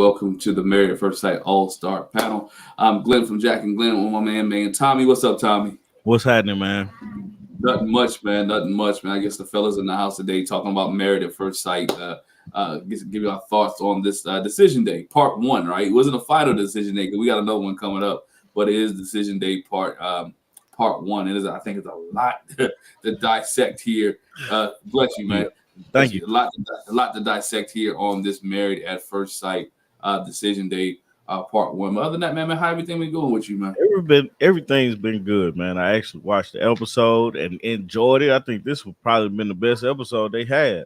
welcome to the Married at First Sight All-Star panel. I'm Glenn from Jack and Glenn with my man Tommy. What's up, Tommy? What's happening, man? Nothing much, man. Nothing much, man. I guess the fellas in the house today talking about Married at First Sight. Give you our thoughts on this decision day, part one, right? It wasn't a final decision day because we got another one coming up, but it is decision day part one. It is, I think, it's a lot to dissect here. Bless you, man. Yeah. Thank you. A lot to dissect here on this Married at First Sight decision day part one. But other than that, man, how everything been going with you, man? Everything's been good, man. I actually watched the episode and enjoyed it. I think this would probably been the best episode they had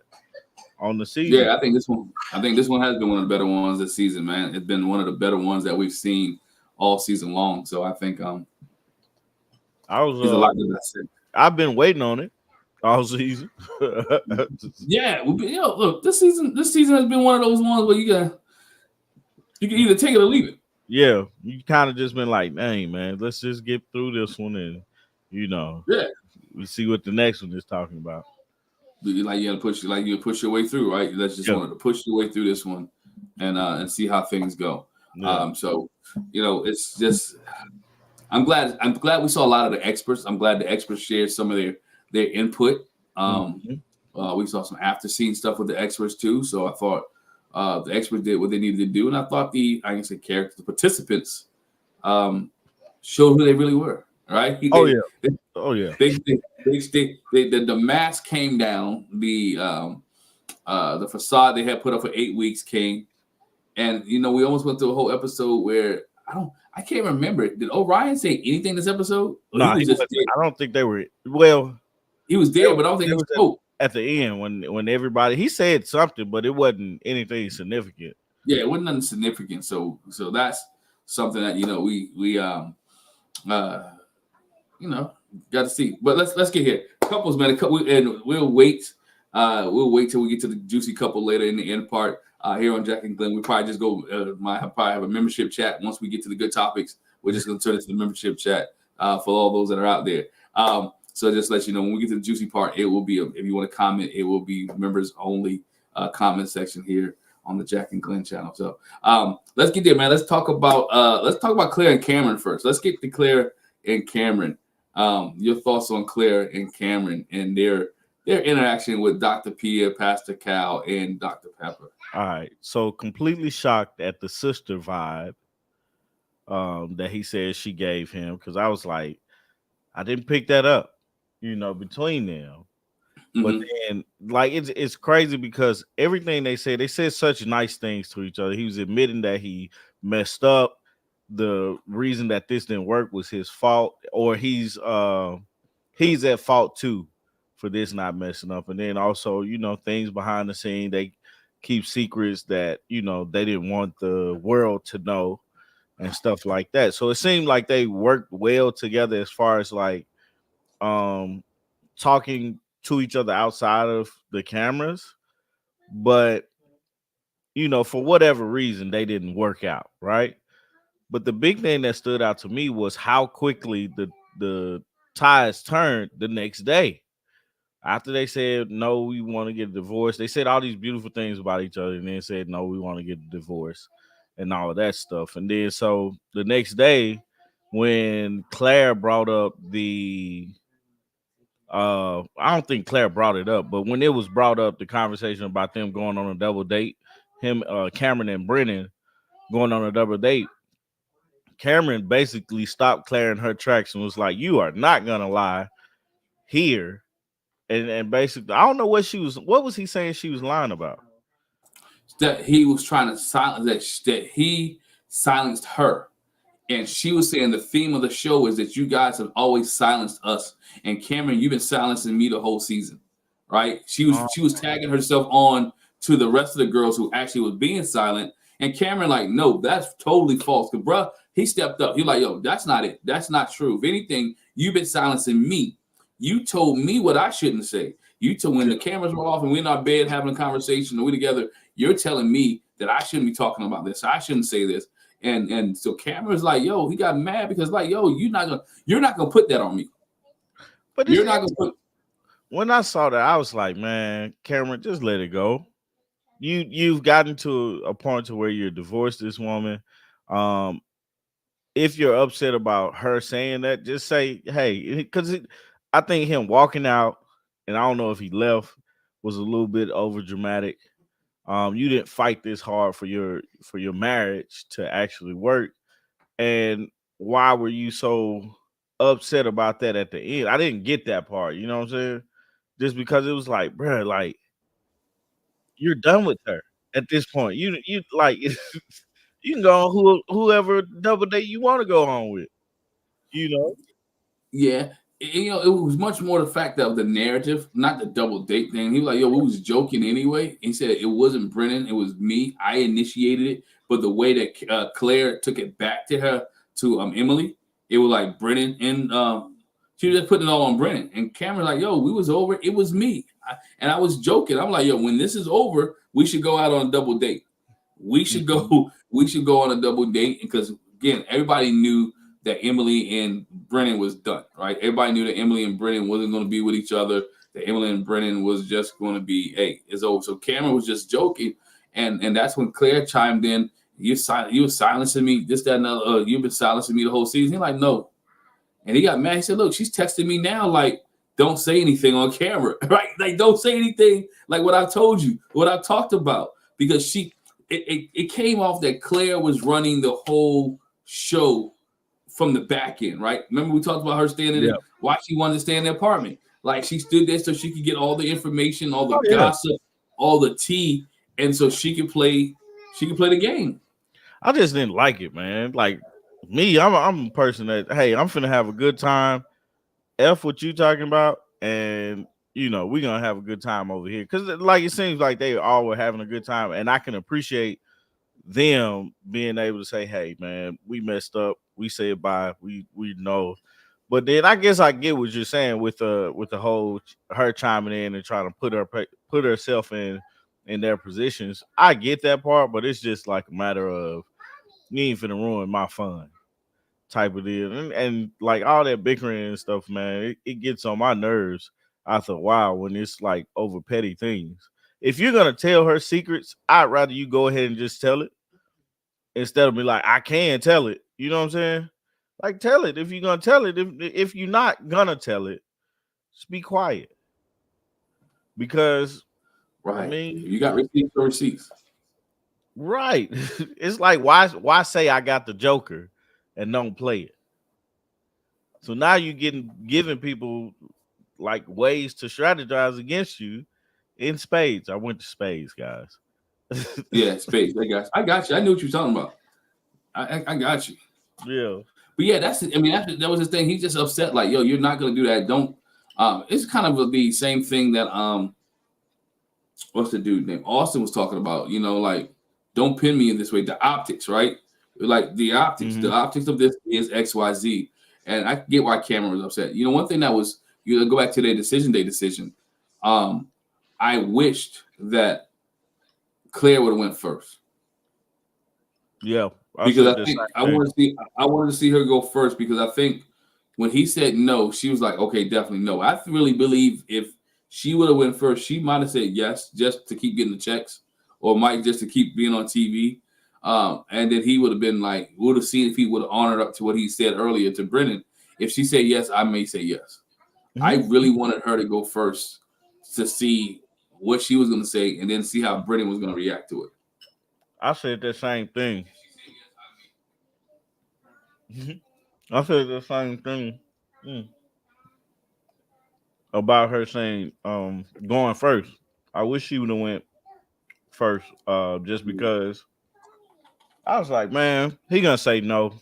on the season. Yeah, I think this one has been one of the better ones this season, man. It's been one of the better ones that we've seen all season long. So I think there's a lot to dissect. I've been waiting on it all season. Yeah, look, this season has been one of those ones where you can either take it or leave it. Yeah, you kind of just been like, dang, man, let's just get through this one and we see what the next one is talking about. You push your way through, right? Let's just wanted to push your way through this one and see how things go. Yeah. So it's just I'm glad we saw a lot of the experts. I'm glad the experts shared some of their input. We saw some after scene stuff with the experts too. So I thought the experts did what they needed to do, and I thought the participants showed who they really were. Right? The mask came down. The facade they had put up for 8 weeks came, and we almost went through a whole episode where I can't remember. Did Orion say anything this episode? No, I don't think they were. Well, he was there, but I don't think he spoke at the end when everybody. He said something, but it wasn't anything significant. Yeah, it wasn't nothing significant. So that's something that we got to see. But let's get here. Couples, man. And we'll wait. We'll wait till we get to the juicy couple later in the end part. Here on Jack and Glenn, we probably just go. Probably have a membership chat once we get to the good topics. We're just going to turn it to the membership chat for all those that are out there. So just let you know when we get to the juicy part, it will be if you want to comment, it will be members only comment section here on the Jack and Glenn channel. So let's get there, man. Let's talk about Claire and Cameron first. Let's get to Claire and Cameron. Your thoughts on Claire and Cameron and their interaction with Dr. Pia, Pastor Cal, and Dr. Pepper. All right. So completely shocked at the sister vibe that he said she gave him, because I was like, I didn't pick that up, between them. Mm-hmm. But then, it's crazy because everything they said such nice things to each other. He was admitting that he messed up. The reason that this didn't work was his fault, or he's at fault too for this not messing up. And then also, things behind the scene, they keep secrets that, they didn't want the world to know and stuff like that. So it seemed like they worked well together as far as talking to each other outside of the cameras. But, for whatever reason, they didn't work out, right? But the big thing that stood out to me was how quickly the tides turned the next day. After they said, no, we want to get a divorce, they said all these beautiful things about each other, and then said, no, we want to get a divorce and all of that stuff. And then so the next day, when Claire brought up I don't think Claire brought it up, but when it was brought up, the conversation about them going on a double date, Cameron and Brennan going on a double date, Cameron basically stopped Claire in her tracks and was like, you are not going to lie here. And basically, I don't know what was he saying she was lying about? That he was trying to silence, that he silenced her. And she was saying the theme of the show is that you guys have always silenced us. And Cameron, you've been silencing me the whole season, right? She was tagging herself on to the rest of the girls who actually was being silent. And Cameron, no, that's totally false. Because, bruh, he stepped up. He's like, yo, that's not it. That's not true. If anything, you've been silencing me. You told me what I shouldn't say. You told when the cameras were off and we're in our bed having a conversation and we're together, you're telling me that I shouldn't be talking about this. I shouldn't say this. And so Cameron's like, yo, he got mad because yo, you're not gonna put that on me. But you're not gonna put. When I saw that, I was like, man, Cameron, just let it go. you've gotten to a point to where you're divorced this woman. Um, if you're upset about her saying that, just say, hey, because I think him walking out, and I don't know if he left, was a little bit over dramatic. You didn't fight this hard for your marriage to actually work, and why were you so upset about that at the end? I didn't get that part. You know what I'm saying? Just because it was like, bruh, like you're done with her at this point. You like you can go on whoever double date you want to go on with. You know? Yeah. It was much more the fact of the narrative, not the double date thing. He was like, yo, we was joking anyway. He said it wasn't Brennan, it was me. I initiated it. But the way that Claire took it back to her, to Emily, it was like Brennan and she was just putting it all on Brennan. And Cameron's like, yo, we was over. It was me. And I was joking. I'm like, yo, when this is over, we should go out on a double date. We should Mhm. go. We should go on a double date because again, everybody knew that Emily and Brennan was done. Right? Everybody knew that Emily and Brennan wasn't going to be with each other. That Emily and Brennan was just going to be, hey, it's over. So Cameron was just joking, and that's when Claire chimed in. You were silencing me. This, that, and other. You've been silencing me the whole season. He's like, no, and he got mad. He said, look, she's texting me now, like, don't say anything on camera, right? Like, don't say anything like what I told you, what I talked about. Because it came off that Claire was running the whole show from the back end, right? Remember we talked about her standing Yeah. in, why she wanted to stay in the apartment. Like she stood there so she could get all the information, all the Oh yeah. gossip, all the tea, and so she could play the game. I just didn't like it, man. Like me, I'm a person that hey, I'm finna have a good time. F what you talking about, and we're gonna have a good time over here. Cause like it seems like they all were having a good time, and I can appreciate them being able to say, "Hey, man, we messed up. We said bye. We know." But then I guess I get what you're saying with the whole her chiming in and trying to put herself in their positions. I get that part, but it's just like a matter of you ain't finna ruin my fun type of deal, and like all that bickering and stuff, man. It gets on my nerves after a while when it's like over petty things. If you're gonna tell her secrets, I'd rather you go ahead and just tell it instead of be like, I can tell it. You know what I'm saying? Like, tell it if you're gonna tell it. If you're not gonna tell it, just be quiet. Because I Right. mean, You got receipts or receipts. right? It's like why say I got the Joker and don't play it? So now you're getting giving people like ways to strategize against you in spades. I went to spades, guys. Yeah, space. I got you. I knew what you were talking about. I got you. Yeah. But yeah, that was his thing. He's just upset, like, yo, you're not gonna do that. Don't it's kind of the same thing that what's the dude name? Austin was talking about, like, don't pin me in this way. The optics, right? Like the optics. Hmm. The optics of this is XYZ. And I get why Cameron was upset. One thing that was go back to their decision day decision. Um, I wished that Claire would have went first. Yeah. I Because said I the think same thing. I wanted to see her go first because I think when he said no, she was like, okay, definitely no. I really believe if she would have went first, she might have said yes just to keep getting the checks, or might just to keep being on TV. And then he would have been like, would have seen if he would have honored up to what he said earlier to Brennan. If she said yes, I may say yes. I Hmm. really wanted her to go first to see what she was going to say, and then see how Brennan was going to react to it. I said the same thing. Mhm. I said the same thing about her saying going first. I wish she would have went first, just because I was like, man, he gonna say no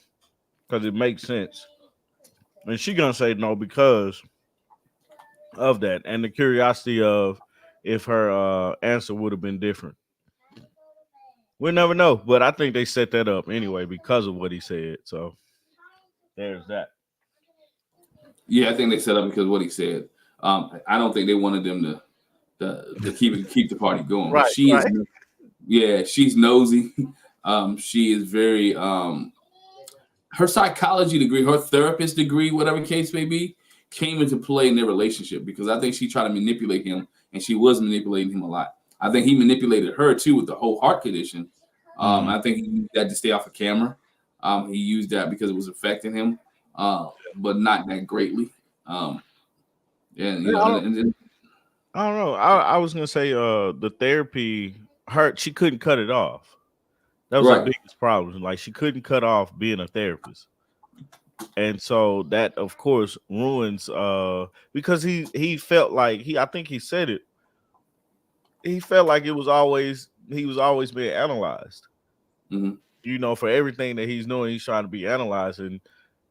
because it makes sense, and she gonna say no because of that and the curiosity of if her answer would have been different. We'll never know, but I think they set that up anyway because of what he said. So there's that. Yeah, I think they set up because of what he said. I don't think they wanted them to keep the party going. But Right, she is, right. yeah, she's nosy. She is very her psychology degree, her therapist degree, whatever case may be, came into play in their relationship because I think she tried to manipulate him and she was manipulating him a lot. I think he manipulated her too with the whole heart condition. Mhm. I think he used that to stay off of camera. He used that because it was affecting him, but not that greatly. Um, and Yeah, I don't know. I was gonna say the therapy hurt. She couldn't cut it off. That was her right. biggest problem. Like she couldn't cut off being a therapist. And so that of course ruins because he felt like I think he said it. He felt like he was always being analyzed. Hmm. For everything that he's doing, he's trying to be analyzed, and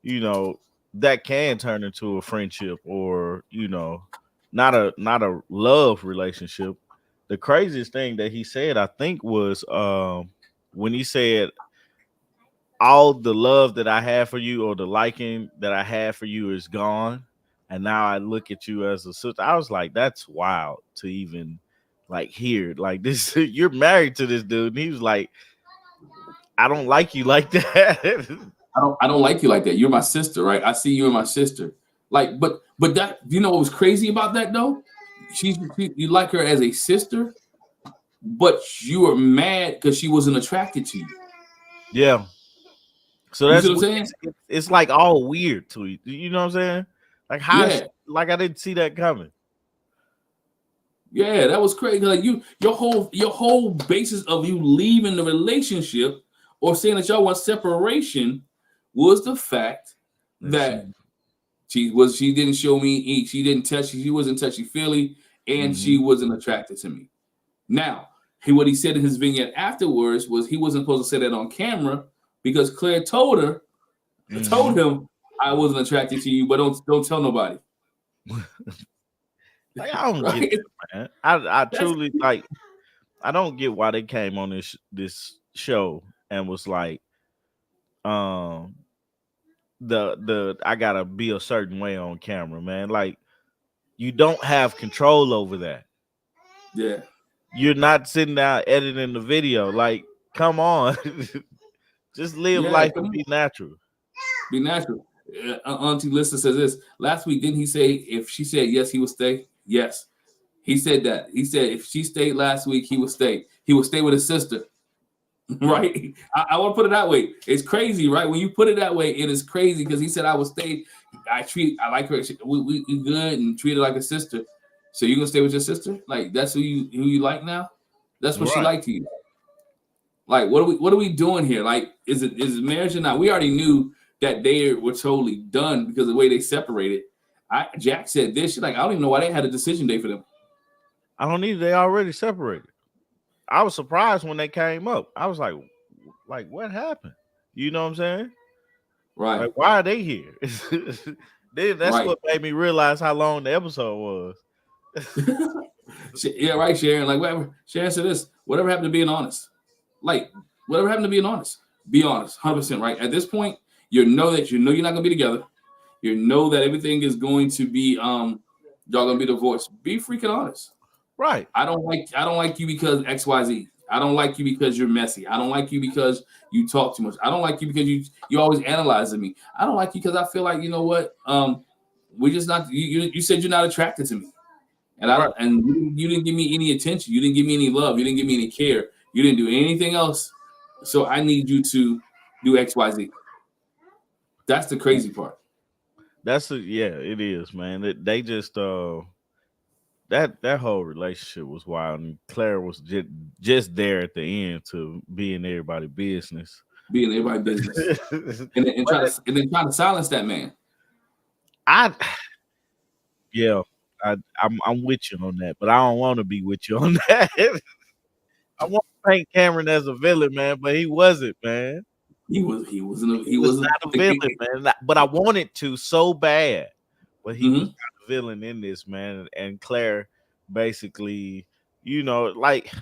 you know that can turn into a friendship or not a love relationship. The craziest thing that he said, I think, was when he said, all the love that I have for you or the liking that I have for you is gone. And now I look at you as a sister. I was like, that's wild to even like hear. Like this, you're married to this dude. And he was like, I don't like you like that. I don't like you like that. You're my sister, right? I see you and my sister. Like, but that you know what was crazy about that though? You like her as a sister, but you were mad because she wasn't attracted to you. Yeah. So You see that's what I'm saying? it's like all weird to you. You know what I'm saying? Like Yeah, like I didn't see that coming. yeah, that was crazy. Like your whole basis of you leaving the relationship or saying that y'all want separation was the fact And that she didn't show me eat. She wasn't touchy feely, and she mhm, wasn't attracted to me. Now, what he said in his vignette afterwards was he wasn't supposed to say that on camera because Claire told mhm. him I wasn't attracted to you, but don't tell nobody. Like I don't get Right? that, man. I That's truly like. I don't get why they came on this show and was like, um, the I gotta be a certain way on camera, man. Like you don't have control over that. yeah. You're not sitting down editing the video. Like, come on, just live Yeah, life come and on. be natural. Be natural. Auntie Lista says this. Last week, didn't he say if she said yes, he would stay? Yes. He said that. He said if she stayed last week, he would stay. He would stay with his sister. Right? I want to put it that way. It's crazy, right? When you put it that way, it is crazy because he said I would stay. I like her. We good and treat her like a sister. So you gonna stay with your sister? Like that's who you like now? That's what she Right. like to you. Like what are we doing here? Like is it marriage or not? We already knew that they were totally done because of the way they separated. Jack said this. She's like, I don't even know why they had a decision day for them. I don't need. They already separated. I was surprised when they came up. I was like, what happened? You know what I'm saying? Right, Like, why are they here? That's right. what made me realize how long the episode was. Yeah, right, Sharon. Like whatever. Sharon said this. Whatever happened to being honest? Like whatever happened to being honest? Be honest, 100%. Right at this point, you know you're not gonna be together. You know that everything is going to be y'all gonna be divorced. Be freaking honest. Right. I don't like you because XYZ. I don't like you because you're messy. I don't like you because you talk too much. I don't like you because you always analyzing me. I don't like you because I feel like you know what we're just not. You said you're not attracted to me. And I Right. don't, and you didn't give me any attention. You didn't give me any love. You didn't give me any care. You didn't do anything else. So I need you to do X, Y, Z. That's the crazy part. Yeah, it is, man. They just that whole relationship was wild, and Claire was just there at the end to be in everybody's business. Being everybody's business, and But trying to silence that man. I yeah, I'm with you on that, but I don't want to be with you on that. I want to paint Cameron as a villain, man, but he wasn't, man. He Was wasn't. not a villain, man. But I wanted to so bad, but he was Mhm. not a villain in this, man. And Claire basically, like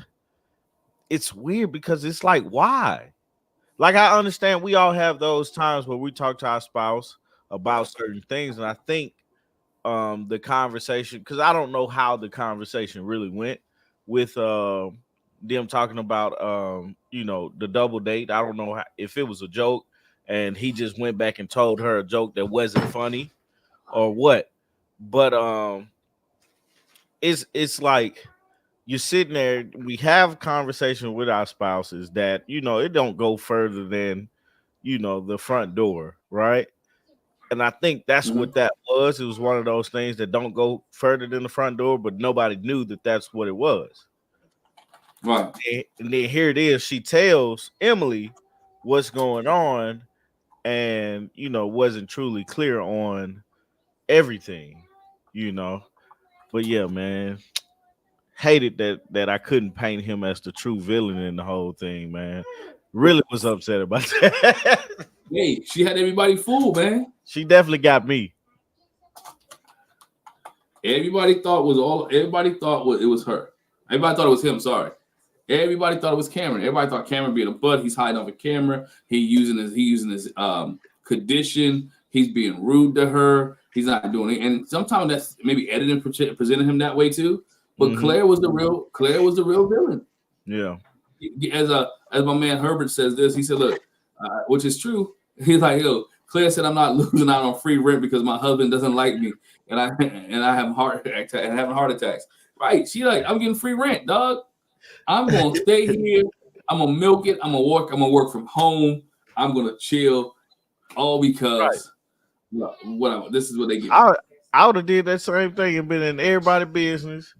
it's weird because it's like, why? Like I understand we all have those times where we talk to our spouse about certain things, and I think the conversation, because I don't know how the conversation really went with them talking about the double date. I don't know if it was a joke and he just went back and told her a joke that wasn't funny or what. But it's like you're sitting there, we have conversation with our spouses that, it don't go further than, the front door, right? And I think that's Mhm. what that was. It was one of those things that don't go further than the front door, but nobody knew that that's what it was. Right. And then here it is. She tells Emily what's going on, and wasn't truly clear on everything, you know. But yeah, man, hated that I couldn't paint him as the true villain in the whole thing, man. Really was upset about that. Hey, she had everybody fooled, man. She definitely got me. Everybody thought it was her. Everybody thought it was him. Sorry. Everybody thought it was Cameron. Everybody thought Cameron being a butt. He's hiding off a camera. He using his condition. He's being rude to her. He's not doing it. And sometimes that's maybe editing presenting him that way too. But Hmm. Claire was the real villain. Yeah. As my man Herbert says this, he said, "Look, which is true." He's like, "Yo, Claire said I'm not losing out on free rent because my husband doesn't like me, and I have having heart attacks." Right? She like, "I'm getting free rent, dog. I'm gonna stay here. I'm gonna milk it. I'm gonna work. I'm gonna work from home. I'm gonna chill, all Right. because whatever. This is what they give me." I would have did that same thing and been in everybody's business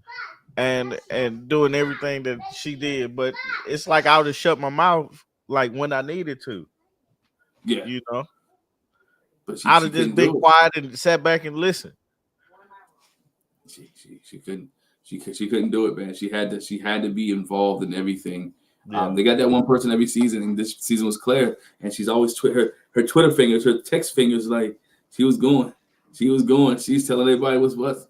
and doing everything that she did, but it's like I would have shut my mouth like when I needed to, Yeah, you know. but she I'd she have just couldn't been do it. quiet and sat back and listened. She couldn't she couldn't do it, man. She had to be involved in everything. Yeah. They got that one person every season, and this season was Claire, and she's always her Twitter fingers, her text fingers, like she was going. She's telling everybody what's what.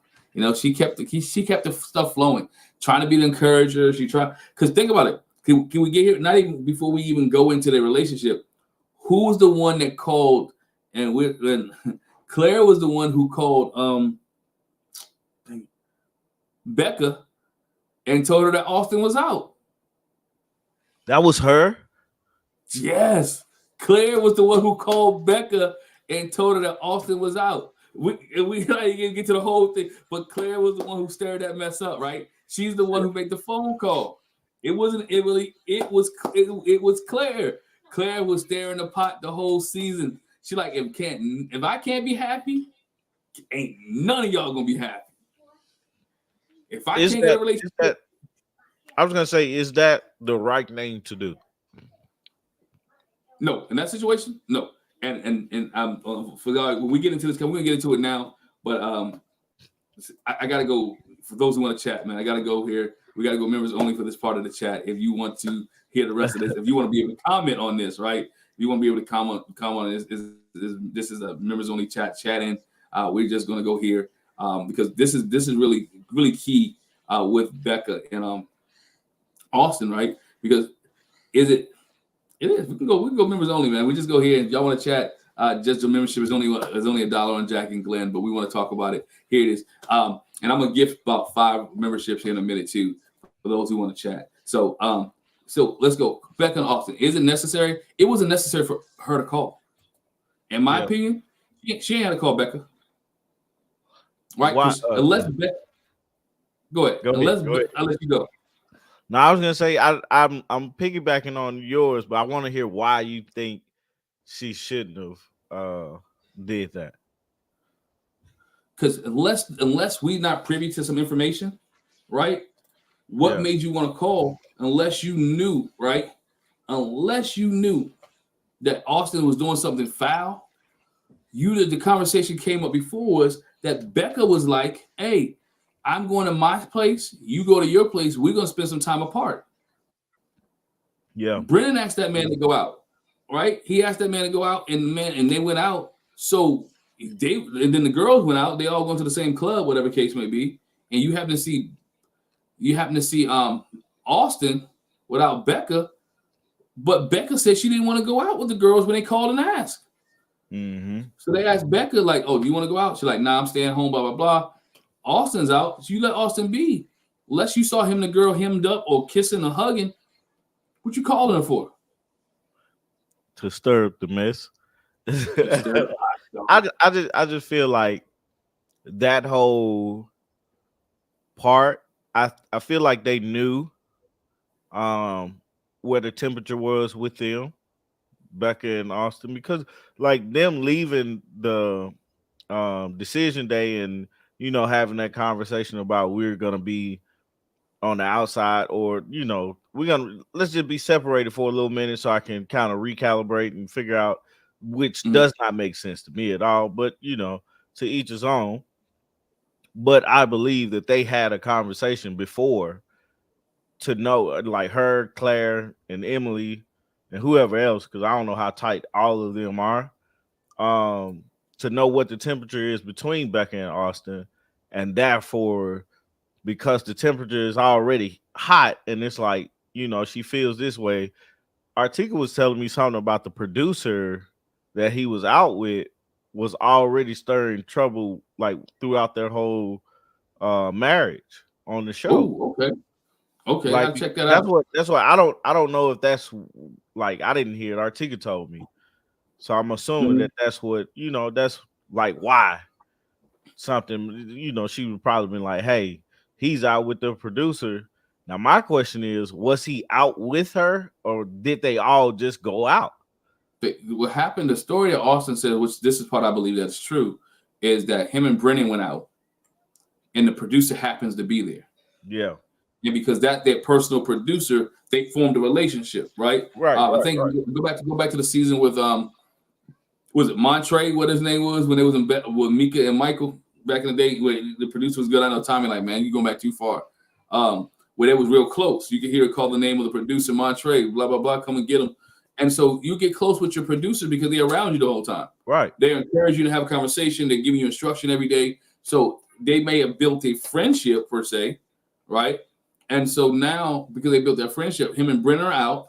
She kept the stuff flowing, trying to be the encourager. She tried because think about it. Can we get here? Not even before we even go into their relationship. Who was the one that called? And Claire was the one who called Becca and told her that Austin was out. That was her. Yes, Claire was the one who called Becca and told her that Austin was out. We like get to the whole thing, but Claire was the one who stirred that mess up, right? She's the one who made the phone call. It wasn't Emily. It was Claire. Claire was stirring the pot the whole season. She like if I can't be happy, ain't none of y'all gonna be happy. If I Is can't get a that is relationship, that I was gonna say, is that the right thing to do? no, in that situation, no. And when we get into this, we're gonna get into it now. But I gotta go. For those who want to chat, man, I gotta go here. We gotta go members only for this part of the chat. If you want to hear the rest of this, if you want to be able to comment on this, right? If you want to be able to comment on this is a members only chatting. We're just gonna go here because this is really key with Becca and Austin, right? Because is it it is. We can go members only, man. We just go here and y'all want to chat. Just the membership is only $1 on Jack and Glenn, but we want to talk about it. Here it is. And I'm gonna gift about 5 memberships here in a minute too for those who want to chat. So let's go. Becca and Austin. Is it necessary? It wasn't necessary for her to call. In my Yeah. opinion, she ain't had to call Becca, right? Why? Because unless Becca, go ahead. Go ahead. Go ahead. I'll let you go. No, I was gonna say I'm piggybacking on yours, but I want to hear why you think she shouldn't have did that. Because unless we're not privy to some information, right? What Yeah. made you want to call unless you knew, right? Unless you knew that Austin was doing something foul, the conversation came up before was that Becca was like, "Hey, I'm going to my place, you go to your place, we're gonna spend some time apart." Yeah. Brennan asked that man to go out, right? He asked that man to go out, and they went out. So and then the girls went out. They all went to the same club, whatever case may be. And you happen to see Austin without Becca, but Becca said she didn't want to go out with the girls when they called and asked. Mm-hmm. So they asked Becca, like, "Oh, do you want to go out?" She's like, "Nah, I'm staying home, blah, blah, blah." Austin's out. So you let Austin be. Unless you saw him and the girl hemmed up or kissing or hugging, what you calling her for? To stir up the mess. Stir I just feel like that whole part I feel like they knew um where the temperature was with them, Becca and Austin, because like them leaving the decision day and having that conversation about we're gonna be on the outside, or we're gonna let's just be separated for a little minute so I can kind of recalibrate and figure out, which Mhm. does not make sense to me at all, but to each his own. But I believe that they had a conversation before to know, like her, Claire, and Emily, and whoever else, because I don't know how tight all of them are, um, to know what the temperature is between Becca and Austin, and therefore, because the temperature is already hot, and it's like she feels this way. Artika was telling me something about the producer that he was out with was already stirring trouble like throughout their whole marriage on the show. Oh, okay. Okay, Like I'll check that that's out. what I don't know if that's like I didn't hear it. Artika told me. So I'm assuming Mhm. that that's what, that's like why something, she would probably been like, hey, he's out with the producer. Now my question is, was he out with her or did they all just go out? What happened? The story that Austin said, which this is part I believe that's true, is that him and Brennan went out, and the producer happens to be there, Yeah. and because that their personal producer, they formed a relationship, right? Right, I right, think right. go back to the season with was it Montre? What his name was when they was in with Mika and Michael back in the day, where the producer was good. I know Tommy like, man, you going back too far. Where they was real close. You could hear it call the name of the producer, Montre, blah blah blah, come and get him. And so you get close with your producer because they're around you the whole time. Right. They encourage you to have a conversation. They're giving you instruction every day. So they may have built a friendship per se, right? And so now, because they built that friendship, him and Brenner are out.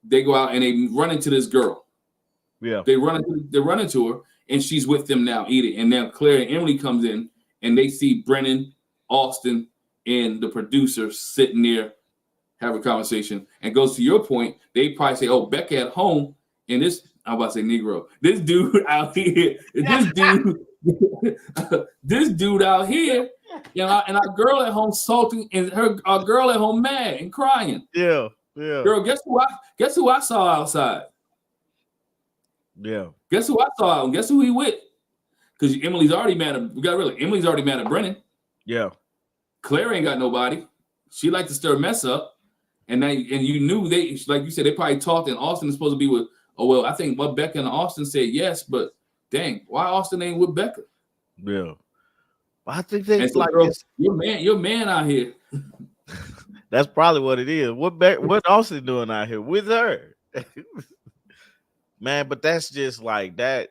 They go out and they run into this girl. Yeah. They run into her, and she's with them now eating. And now Claire and Emily comes in, and they see Brennan, Austin, and the producer sitting there have a conversation. And goes to your point, they probably say, "Oh, Becca at home," and this I'm about to say Negro. This dude out here, this dude out here, and our girl at home salting, and our girl at home mad and crying. Yeah. Yeah. Girl, guess who I saw outside? Yeah. Guess who I saw? Guess who he with? Because Emily's already mad at we got really Emily's already mad at Brennan. Yeah. Claire ain't got nobody. She like to stir mess up. And you knew they like you said they probably talked and Austin is supposed to be with oh well, I think what Becca and Austin said yes, but dang, why Austin ain't with Becca? Yeah. I think they And so like girl, it's your man out here. that's probably what it is. What Austin doing out here with her? Man, but that's just like that.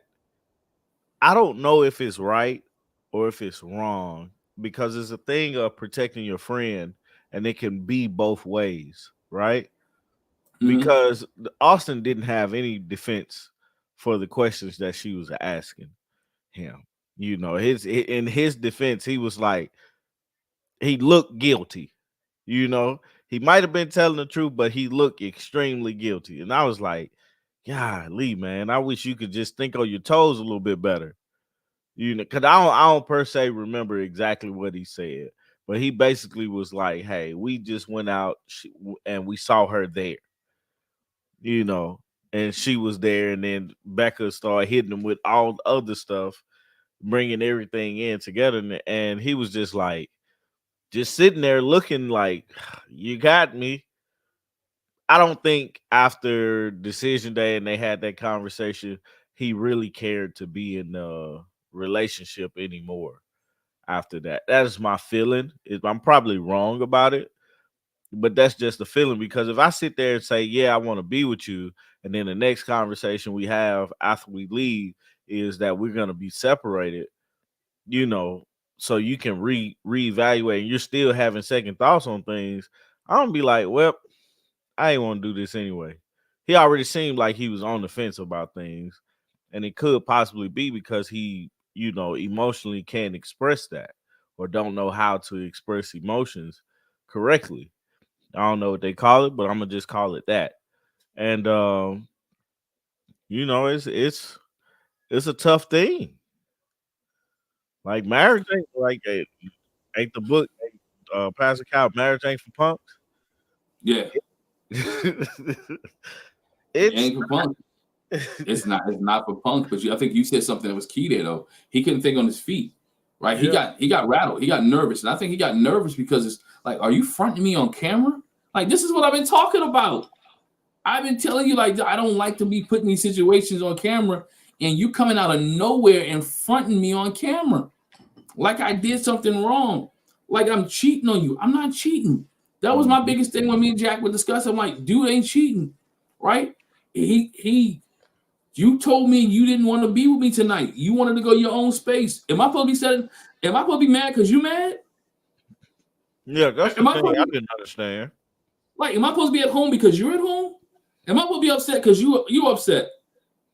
I don't know if it's right or if it's wrong because it's a thing of protecting your friend and it can be both ways, right? Mhm. Because Austin didn't have any defense for the questions that she was asking him. In his defense, he was like he looked guilty. He might have been telling the truth, but he looked extremely guilty. And I was like, "Golly, man, I wish you could just think on your toes a little bit better." Because I don't per se remember exactly what he said, but he basically was like, "Hey, we just went out and we saw her there, you know, and she was there, and then Becca started hitting him with all the other stuff, bringing everything in together, and he was just like, just sitting there looking like, you got me." I don't think after decision day and they had that conversation, he really cared to be in a relationship anymore after that. That is my feeling. I'm probably wrong about it, but that's just the feeling because if I sit there and say, "Yeah, I want to be with you," and then the next conversation we have after we leave is that we're going to be separated, you know, so you can reevaluate and you're still having second thoughts on things, I'm going to be like, "Well, I ain't want to do this anyway." He already seemed like he was on the fence about things, and it could possibly be because he, emotionally can't express that or don't know how to express emotions correctly. I don't know what they call it, but I'm gonna just call it that. And it's a tough thing. Like marriage ain't like ain't the book. Pastor Cal, marriage ain't for punks. Yeah, it It's ain't for punk. It's not for punk. But I think you said something that was key there though. He couldn't think on his feet, right? yeah. He got rattled. He got nervous, and I think he got nervous because it's like, are you fronting me on camera? Like this is what I've been talking about. I've been telling you like I don't like to be put in these situations on camera, and you coming out of nowhere and fronting me on camera, like I did something wrong, like I'm cheating on you. I'm not cheating. That was my Mhm. biggest thing when me and Jack would discuss. I'm like, dude ain't cheating, right? He you told me you didn't want to be with me tonight. You wanted to go your own space. Am I supposed to be saying? Am I supposed to be mad because you mad? Yeah, that's the Am I thing supposed I to, didn't understand. like? Am I supposed to be at home because you're at home? Am I supposed to be upset because you upset?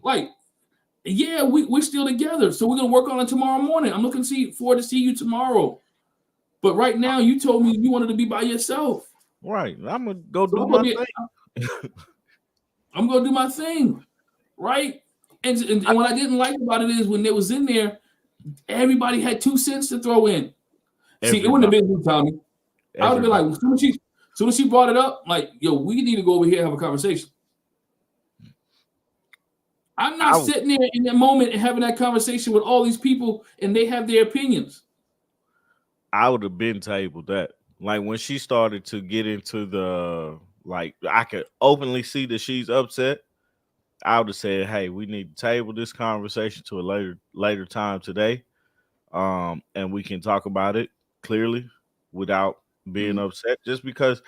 Like, yeah, we're still together, so we're gonna work on it tomorrow morning. I'm looking forward to see you tomorrow. But right now, you told me you wanted to be by yourself. Right. I'm gonna go So do my thing. I'm gonna do my thing, right? And what I didn't like about it is when they was in there, everybody had 2 cents to throw in. See, it wouldn't have Everybody. been you, Tommy. I would have been Everybody. like, as soon as she brought it up, like, yo, we need to go over here and have a conversation. I'm not I sitting there in that moment and having that conversation with all these people and they have their opinions. I would have been tabled that. Like when she started to get into the like, I could openly see that she's upset. I would have said, "Hey, we need to table this conversation to a later time today, and we can talk about it clearly without being Mhm. upset." Just because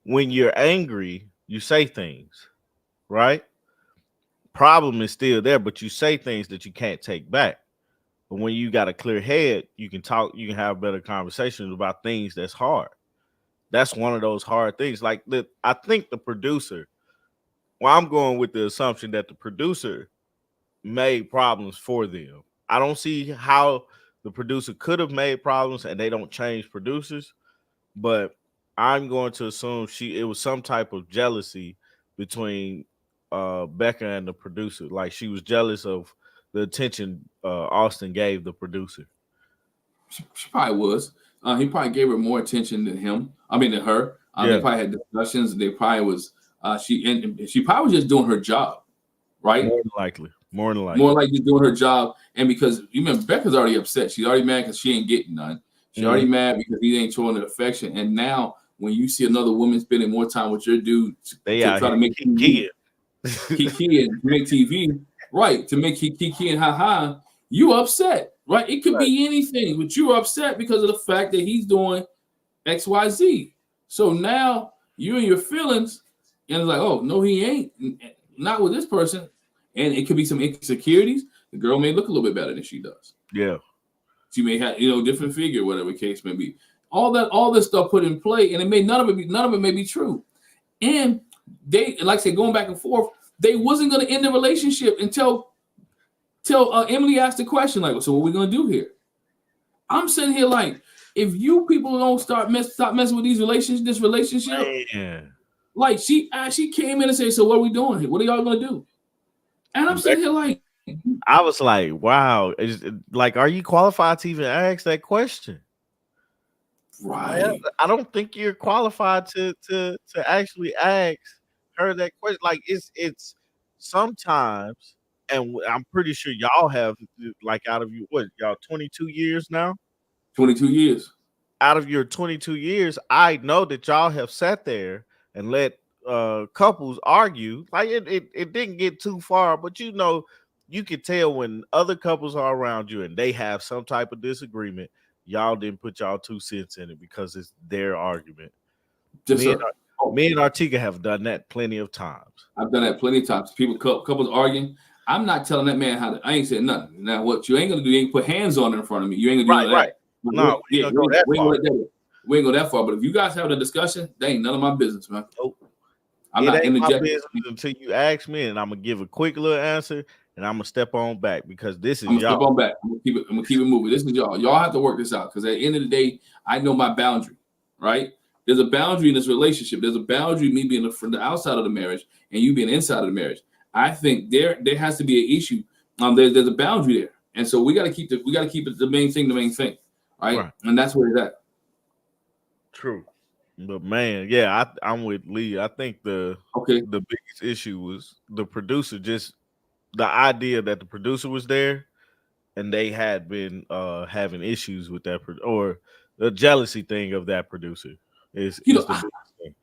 when you're angry, you say things, right? Problem is still there, but you say things that you can't take back. But when you got a clear head, you can talk, you can have better conversations about things that's hard. That's one of those hard things. Like I think the producer, well, I'm going with the assumption that the producer made problems for them. I don't see how the producer could have made problems and they don't change producers, but I'm going to assume it was some type of jealousy between Becca and the producer. Like she was jealous of the attention Austin gave the producer. She probably was. He probably gave her more attention than him. I mean, than her. They Yeah, probably had discussions. They probably was. She probably was just doing her job, right? more than likely. More than More likely. like just doing her job. And because you remember, Becca's already upset. She's already mad because she ain't getting none. She's Mhm. already mad because he ain't showing her affection. And now, when you see another woman spending more time with your dude They to out try here to make TV, kid. Kiki and make TV, right? To make Kiki and haha, you upset, right? It could Right. be anything, but you're upset because of the fact that he's doing XYZ. So now you and your feelings, and it's like, oh no, he ain't, not with this person, and it could be some insecurities. The girl may look a little bit better than she does. Yeah. She may have, different figure, whatever the case may be. All this stuff put in play, and it may none of it may be true. And they, like I said, going back and forth, they wasn't going to end the relationship until Emily asked the question, like, so what are we going to do here? I'm sitting here like, if you people don't stop messing with this relationship, Man. like she came in and said, so what are we doing here? What are y'all going to do? And I'm sitting here like, I was like, wow. Like, are you qualified to even ask that question? right. I don't think you're qualified to actually ask her that question. Like it's sometimes, and I'm pretty sure y'all have like out of you what y'all 22 years now. 22 years. Out of your 22 years, I know that y'all have sat there and let couples argue. Like it didn't get too far, but you can tell when other couples are around you and they have some type of disagreement, y'all didn't put y'all 2 cents in it because it's their argument. Yes, Me and sir. Oh, me and Artika have done that plenty of times. I've done that plenty of times. Couples arguing. I'm not telling that man how to. I ain't saying nothing. Now, what you ain't gonna do? You ain't put hands on her in front of me. You ain't gonna do none Right, of right. that. But No, we Yeah, ain't gonna go that we ain't far. gonna let that. We ain't go that far. But if you guys have a discussion, that ain't none of my business, man. Nope. I'm It not ain't my interjecting. business until you ask me, and I'm gonna give a quick little answer, and I'm gonna step on back because this is I'm gonna step y'all. on back. I'm gonna keep it moving. This is y'all. Y'all have to work this out because at the end of the day, I know my boundary. Right? There's a boundary in this relationship. There's a boundary me being from the outside of the marriage and you being inside of the marriage. I think there has to be an issue. There's a boundary there, and so we got to keep it the main thing, right? Right. And that's where it's at. True. But man, yeah, I'm with Lee. I think Okay. the biggest issue was the producer, just the idea that the producer was there and they had been having issues with that or the jealousy thing of that producer You is know, the biggest thing.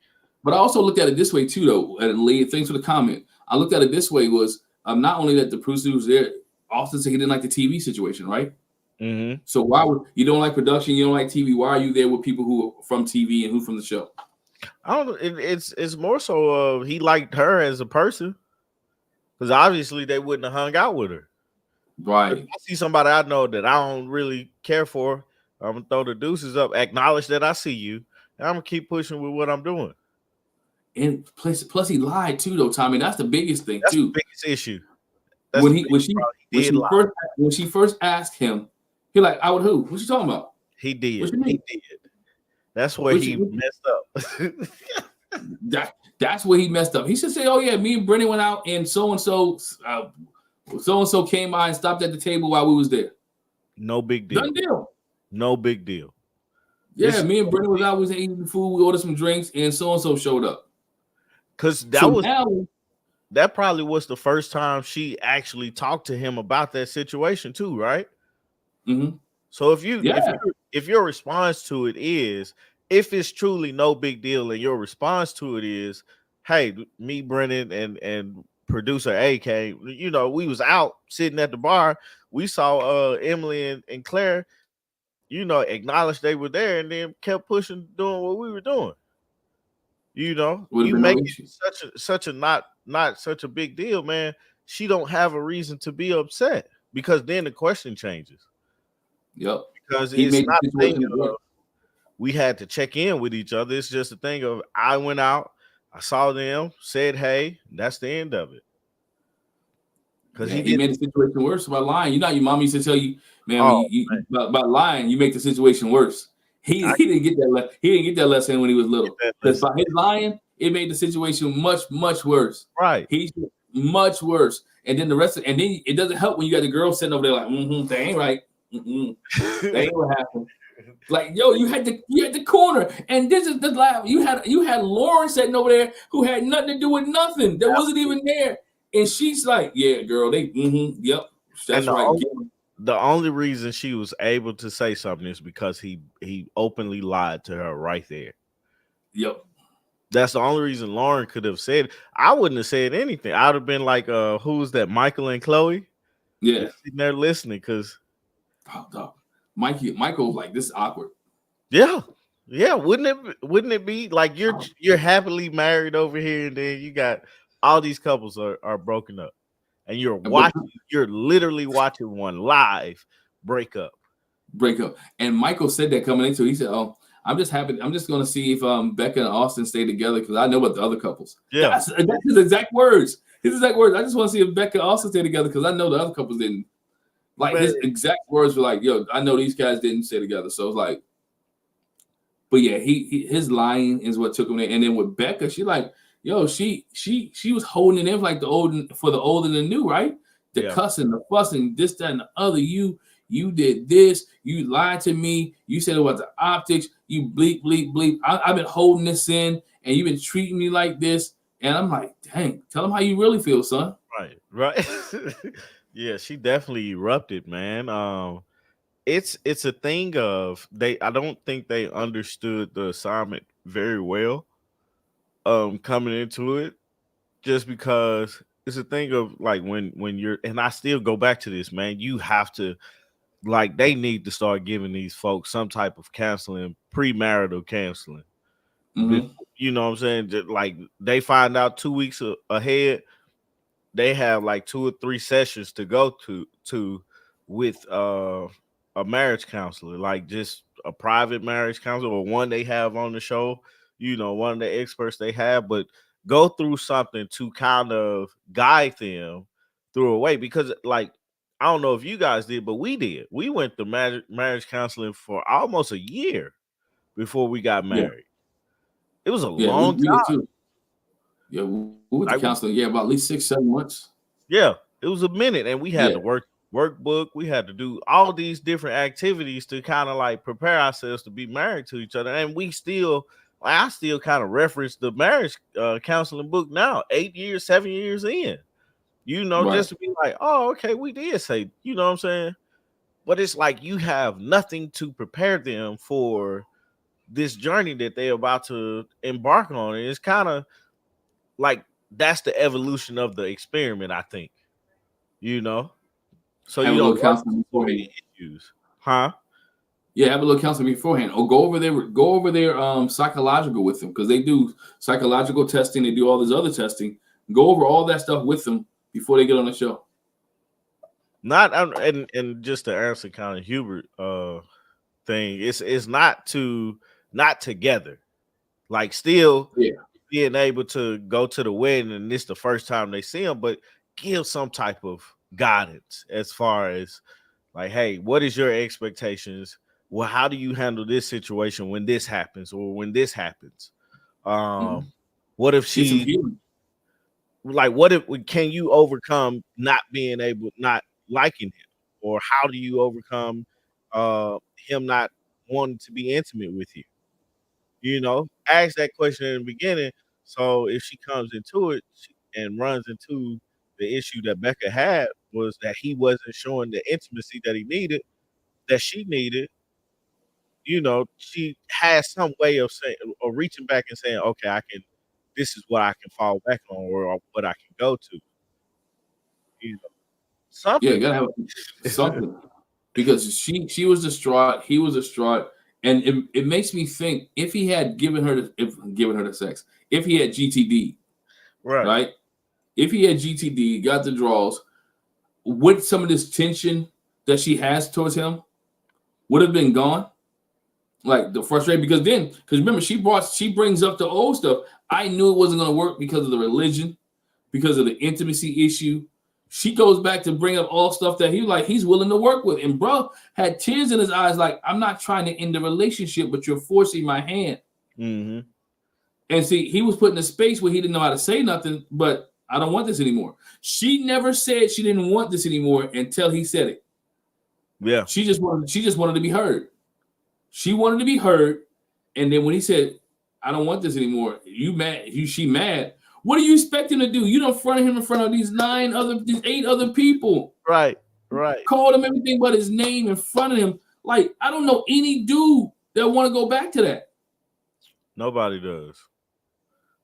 but I also looked at it this way too, though. And Lee, thanks for the comment. I looked at it this way: was not only that the producer was there, Austin said he didn't like the TV situation, right? Mm-hmm. So why would you don't like production? You don't like TV? Why are you there with people who are from TV and who from the show? I don't know. It's more so he liked her as a person because obviously they wouldn't have hung out with her. If Right. I see somebody I know that I don't really care for, I'm gonna throw the deuces up, acknowledge that I see you, and I'm gonna keep pushing with what I'm doing. And plus he lied too, though, Tommy. That's the biggest thing That's the too. biggest issue. That's When the he biggest problem. He did lie. when she first asked him, he like, I would who? What you talking about? He What did. you mean? He did. That's where What he you, messed up. that's where he messed up. He should say, oh yeah, me and Brennan went out and so so came by and stopped at the table while we was there. No big Done deal. deal. No big deal. Yeah, It's me and Brennan was out, we was eating food, we ordered some drinks, and so showed up. because So now, that probably was the first time she actually talked to him about that situation too, right? mm-hmm, So yeah, if your response to it is, if it's truly no big deal, and your response to it is, hey, me, Brennan, and producer AK, we was out sitting at the bar, we saw Emily and Claire, acknowledged they were there, and then kept pushing, doing what we were doing. would have You been no make it issue. such a not such a big deal, man. She don't have a reason to be upset because then the question changes. Yep, Because he it's made the not a thing situation worse. of we had to check in with each other. It's just a thing of I went out, I saw them, said hey, and that's the end of it. Because Yeah, he he didn't. made the situation worse by lying. You know, your mom used to tell you, man, when Oh, about lying, you make the situation worse. I He didn't get that. He didn't get that lesson when he was get little. that Because lesson. by his lying, it made the situation much worse. Right. He's much worse. And then and then it doesn't help when you got the girl sitting over there like, that ain't right. That ain't what happened. Like, yo, you had the corner, and this is the laugh. You had Lauren sitting over there who had nothing to do with nothing. That wasn't even there. And she's like, yeah, girl, yep, And that's right. the only reason she was able to say something is because he openly lied to her right there. Yep. That's the only reason Lauren could have said. I wouldn't have said anything. I'd have been like, who's that? Michael and Chloe? Yeah. Just sitting there listening because Michael's like, this is awkward. yeah. Wouldn't it be like you're happily married over here and then you got all these couples are broken up and you're literally watching one live break up. And Michael said that coming into it. He said, oh, I'm just happy. I'm just going to see if Becca and Austin stay together because I know about the other couples. Yeah. That's his exact words. His exact words. I just want to see if Becca and Austin stay together because I know the other couples didn't. Like, his exact words were like, yo, I know these guys didn't stay together. So it's like, but yeah, his lying is what took him there. And then with Becca, she like, yo, she was holding it in like the old and the new, right? The cussing, the fussing, this, that, and the other. You did this. You lied to me. You said it was the optics. You bleep, bleep, bleep. I've been holding this in, and you've been treating me like this. And I'm like, dang, tell them how you really feel, son. Right. Yeah, she definitely erupted, man. It's a thing of I don't think they understood the assignment very well coming into it, just because it's a thing of like when you're, and I still go back to this, man, you have to, like, they need to start giving these folks some type of counseling, premarital counseling. Mm-hmm. You know what I'm saying? Just like they find out 2 weeks ahead, they have like 2 or 3 sessions to go to with a marriage counselor, like just a private marriage counselor or one they have on the show, one of the experts they have, but go through something to kind of guide them through a way, because like I don't know if you guys did, but we did. We went to marriage counseling for almost a year before we got married. It was a long we did time. too. Yeah, we went to counseling. Yeah, about at least 6-7 months. Yeah, it was a minute, and we had to work workbook. We had to do all these different activities to kind of like prepare ourselves to be married to each other. And we still, I still kind of reference the marriage counseling book now, 8 years, 7 years in, Right. just to be like, oh, okay, we did say, you know what I'm saying? But it's like you have nothing to prepare them for this journey that they're about to embark on. And it's kind of like that's the evolution of the experiment, I think, you know? So Have you a don't little run counseling into so many beforehand. issues. Huh? Yeah, have a little counseling beforehand, or go over their psychological with them, because they do psychological testing. They do all this other testing. Go over all that stuff with them before they get on the show. Not and just to answer kind of Hubert thing, it's not together. Like still Yeah, being able to go to the wedding and this the first time they see him, but give some type of guidance as far as like, hey, what is your expectations? Well, how do you handle this situation when this happens or when this happens? mm-hmm. What if Get some she healing. like what if can you overcome not being able not liking him? Or how do you overcome him not wanting to be intimate with you? Ask that question in the beginning. So if she comes into it and runs into the issue that Becca had was that he wasn't showing the intimacy that he needed, that she needed, she has some way of saying or reaching back and saying, okay, this is what I can fall back on or what I can go to, you know, Yeah, something. you gotta have something, because she was distraught. He was distraught, and it makes me think, if he had given her the sex, if he had GTD, Right. right? If he had GTD, got the draws, would some of this tension that she has towards him would have been gone? Like the frustration, because remember, she brings up the old stuff. I knew it wasn't going to work because of the religion, because of the intimacy issue. She goes back to bring up all stuff that he's willing to work with, and bro had tears in his eyes, like, I'm not trying to end the relationship, but you're forcing my hand. Mm-hmm. And see, he was put in a space where he didn't know how to say nothing, but I don't want this anymore. She never said she didn't want this anymore until he said it. Yeah. She just wanted to be heard. She wanted to be heard, and then when he said, "I don't want this anymore," she mad. What are you expecting to do? You don't front him in front of these 8 other people. Right. Right. Called him everything but his name in front of him. Like, I don't know any dude that want to go back to that. Nobody does.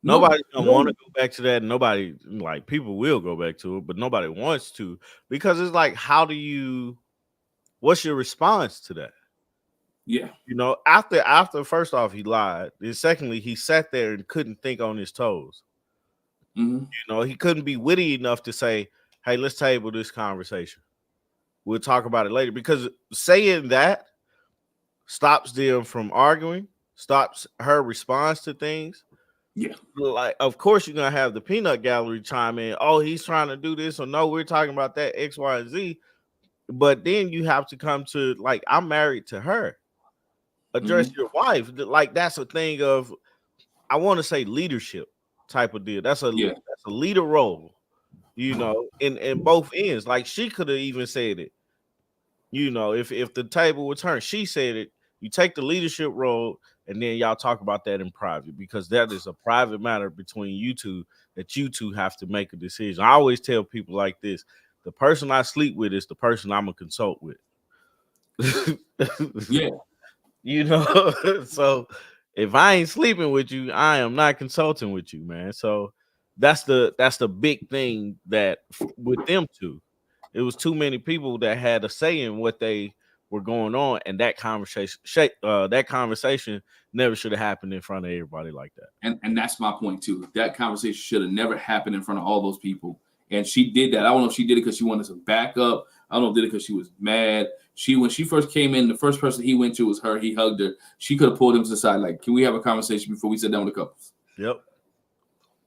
No, Nobody's gonna want to go back to that. Nobody, like, people will go back to it, but nobody wants to, because it's like, what's your response to that? Yeah. After first off, he lied. And secondly, he sat there and couldn't think on his toes. Mm-hmm. He couldn't be witty enough to say, hey, let's table this conversation. We'll talk about it later. Because saying that stops them from arguing, stops her response to things. Yeah. Like, of course, you're gonna have the peanut gallery chime in. Oh, he's trying to do this, or no, we're talking about that X, Y, and Z. But then you have to come to, like, I'm married to her. Address your wife. Like, that's a thing of, I want to say, leadership type of deal. That's a leader role, in both ends. Like, she could have even said it. If the table was turned, she said it. You take the leadership role, and then y'all talk about that in private, because that is a private matter between you two that you two have to make a decision. I always tell people like this: the person I sleep with is the person I'm gonna consult with. Yeah. So if I ain't sleeping with you, I am not consulting with you, man. So that's the big thing that with them two, it was too many people that had a say in what they were going on, and that conversation never should have happened in front of everybody like that. And that's my point too. That conversation should have never happened in front of all those people. And she did that. I don't know if she did it because she wanted some backup. I don't know if she did it because she was mad. When she first came in, the first person he went to was her. He hugged her. She could have pulled him to the side, like, can we have a conversation before we sit down with the couples? Yep.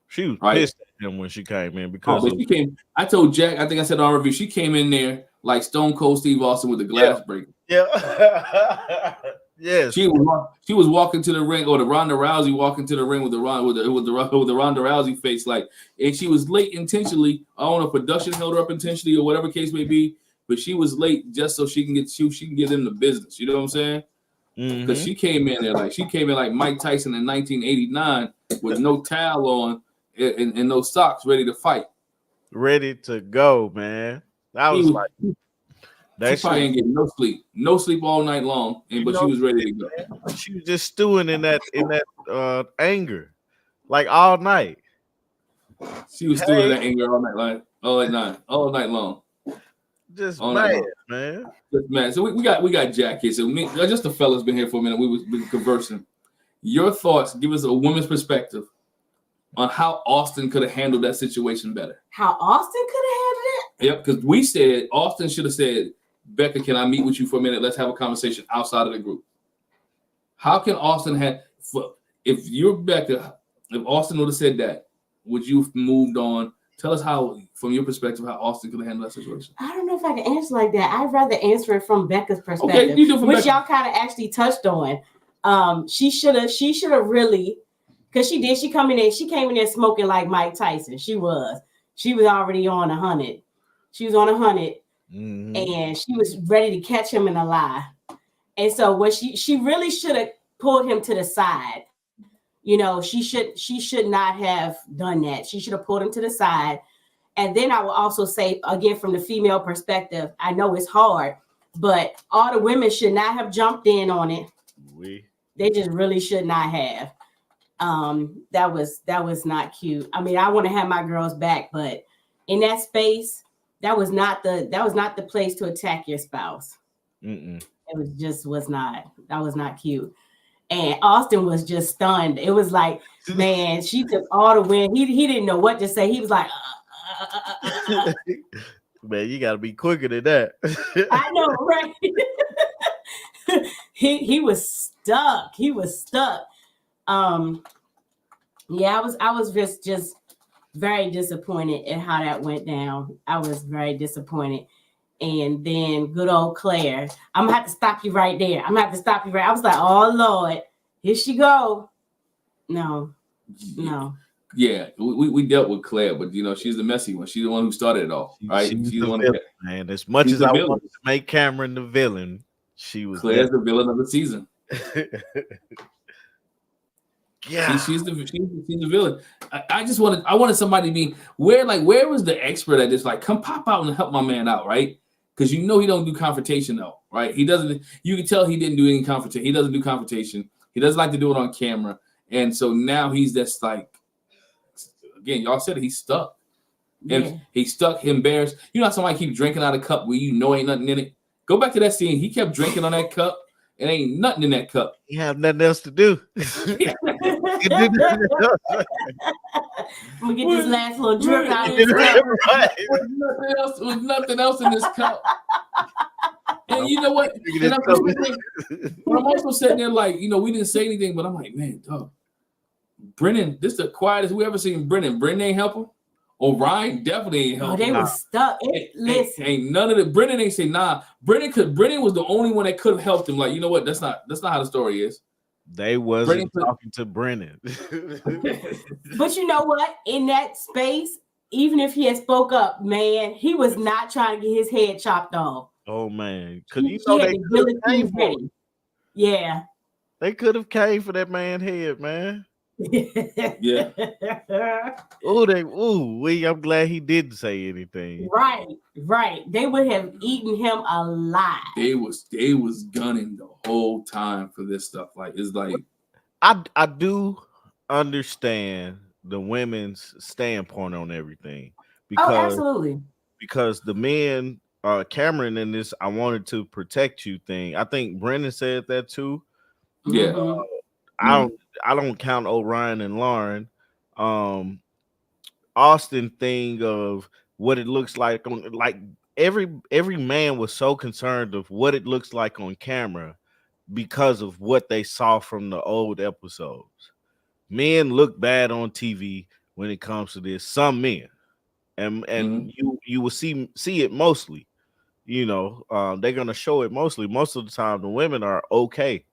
She was pissed at him when she came in because she came. I told Jack, I think I said on our review, she came in there like Stone Cold Steve Austin with a glass breaker. Yeah. Yes. She was walking to the ring, or the Ronda Rousey walking to the ring with the Ronda Rousey face, like, and she was late intentionally. I don't know if production held her up intentionally or whatever case may be. but she was late just so she can get in the business. You know what I'm saying? Because she came in like Mike Tyson in 1989 with no towel on and no socks, ready to fight. Ready to go, man. I was like, she probably ain't getting no sleep all night long, but she was ready to go. She was just stewing in that anger, like all night. She was stewing in that anger all night long. Just mad, man. Just mad. So we got Jack here. So just the fellas been here for a minute. We've been conversing. Your thoughts? Give us a woman's perspective on how Austin could have handled that situation better. How Austin could have handled it? Yep, because we said Austin should have said, Becca, can I meet with you for a minute? Let's have a conversation outside of the group. How can Austin if you're Becca, if Austin would have said that, would you have moved on? Tell us how, from your perspective, how Austin could have handled that situation. I don't know if I can answer like that. I'd rather answer it from Becca's perspective, okay, you do from which Becca. y'all kind of actually touched on. She should have really, because she did. She came in there smoking like Mike Tyson. She was already on 100. She was on 100, and she was ready to catch him in a lie. And so what she really should have pulled him to the side. You know, she should not have done that. She should have pulled him to the side. And then I will also say, again, from the female perspective, I know it's hard, but all the women should not have jumped in on it. They just really should not have. That was not cute. I mean, I want to have my girls back, but in that space, that was not the place to attack your spouse. It was not cute. And Austin was just stunned. It was like, man, she took all the win. He didn't know what to say. He was like, man, you got to be quicker than that. I know, right? he was stuck. He was stuck. Yeah, I was just very disappointed at how that went down. I was very disappointed. And then good old Claire, I'm gonna have to stop you right there. I was like, oh Lord, here she go. No. Yeah, we dealt with Claire, but you know, she's the messy one. She's the one who started it all, right? She's the one villain, man. As much as I wanted to make Cameron the villain, Claire's the villain of the season. Yeah, she's the villain. I wanted somebody to be where was the expert at this? Like, come pop out and help my man out, right? Because you know he don't do confrontation though, right? He doesn't. You can tell he didn't do any confrontation. He doesn't do confrontation. He doesn't like to do it on camera, and so now he's just like, again, y'all said it, he's stuck, and he's stuck, embarrassed. You know how somebody keep drinking out of a cup where you know ain't nothing in it. Go back to that scene. He kept drinking on that cup. And ain't nothing in that cup. He have nothing else to do. I'm gonna get this last little drip out of this cup. With nothing else in this cup. And you know what? And I'm also sitting there like, you know, we didn't say anything, but I'm like, man, dog. Brennan, this is the quietest we ever seen Brennan. Brennan ain't help him. Orion definitely ain't help him. They were stuck. Listen. Ain't none of it. Brennan ain't say nah. Brennan was the only one that could have helped him. Like, you know what? That's not how the story is. They wasn't talking to Brennan. But you know what? In that space, even if he had spoke up, man, he was not trying to get his head chopped off. Oh man, because you know they could have came for him. Yeah, they could have came for that man's head, man. Yeah. I'm glad he didn't say anything. Right. They would have eaten him alive. They was gunning the whole time for this stuff. Like, it's like, I do understand the women's standpoint on everything absolutely, because the men, Cameron in this I wanted to protect you thing. I think Brennan said that too. Yeah. I don't count Orion and Lauren. Austin thing of what it looks like on, like every man was so concerned of what it looks like on camera because of what they saw from the old episodes. Men look bad on TV when it comes to this. Some men, and you will see it mostly. You know, they're gonna show it mostly. Most of the time, the women are okay.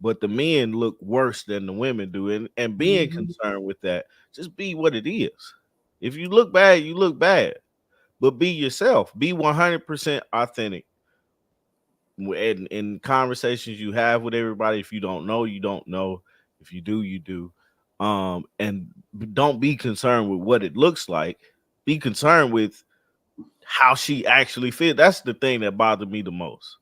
But the men look worse than the women do. And being concerned with that, just be what it is. If you look bad, you look bad. but be yourself. Be 100% authentic. In conversations you have with everybody, if you don't know, you don't know. If you do, you do. And don't be concerned with what it looks like. Be concerned with how she actually feels. That's the thing that bothered me the most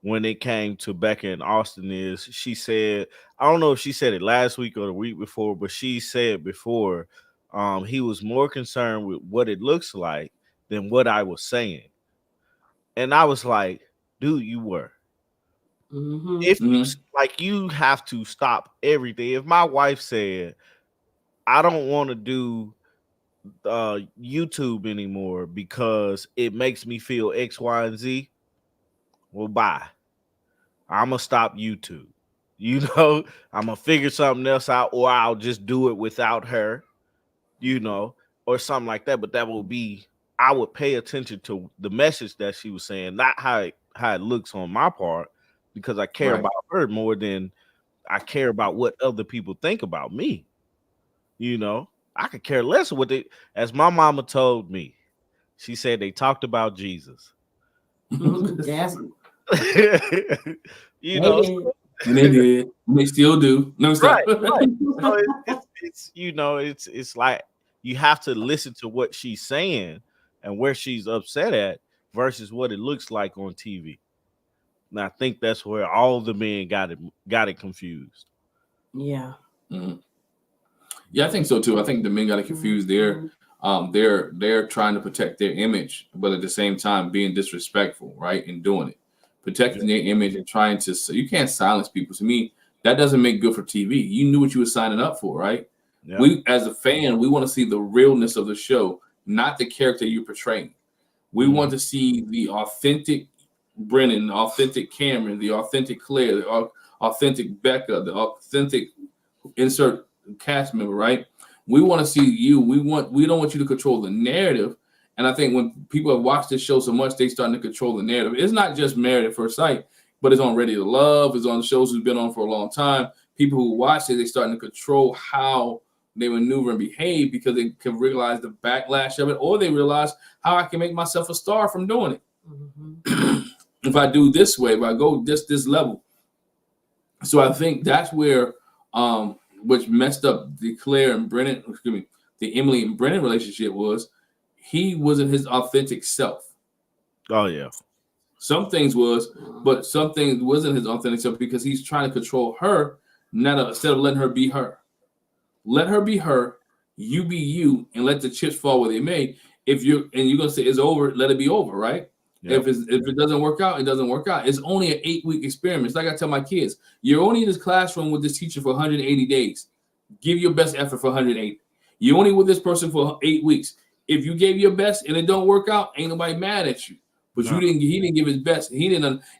when it came to Becca and Austin. Is she said, I don't know if she said it last week or the week before, but she said before, he was more concerned with what it looks like than what I was saying. And I was like, dude, you were. Mm-hmm. If you Mhm. like, you have to stop everything. If my wife said, I don't want to do YouTube anymore because it makes me feel X, Y, and Z, well, bye. I'm gonna stop YouTube. You know, I'm gonna figure something else out, or I'll just do it without her, you know, or something like that. But that will be, I would pay attention to the message that she was saying, not how it looks on my part, because I care Right. about her more than I care about what other people think about me. You know, I could care less what they, as my mama told me, she said they talked about Jesus. That's You they know, did. And they did. And they still do. No right, stop. right. So it's you know, it's like you have to listen to what she's saying and where she's upset at versus what it looks like on TV. And I think that's where all the men got it confused. Yeah. Mhm. Yeah, I think so too. I think the men got it confused. Mhm. They're trying to protect their image, but at the same time being disrespectful, right? And doing it, protecting their image and trying to. So you can't silence people. To me, that doesn't make good for TV. You knew what you were signing up for, right? Yeah. We, as a fan, we want to see the realness of the show, not the character you're portraying. We Mhm. want to see the authentic Brennan, the authentic Cameron, the authentic Claire, the authentic Becca, the authentic insert cast member, right? We want to see you. We don't want you to control the narrative. And I think when people have watched this show so much, they starting to control the narrative. It's not just Married at First Sight, but it's on Ready to Love. It's on shows who's been on for a long time. People who watch it, they starting to control how they maneuver and behave because they can realize the backlash of it, or they realize how I can make myself a star from doing it. Mhm. If I do this way, if I go this level. So I think that's where which messed up the Claire and Brennan, excuse me, the Emily and Brennan relationship was he wasn't his authentic self. Oh yeah. Some things was, but some things wasn't his authentic self because he's trying to control her, not instead of letting her be her. Let her be her, you be you, and let the chips fall where they may. If you're gonna say it's over, let it be over, right? Yep. If it doesn't work out, it doesn't work out. It's only an 8-week experiment. It's like I tell my kids, you're only in this classroom with this teacher for 180 days. Give your best effort for 180. You're only with this person for 8 weeks. If you gave your best and it don't work out, ain't nobody mad at you. But No. he didn't give his best. And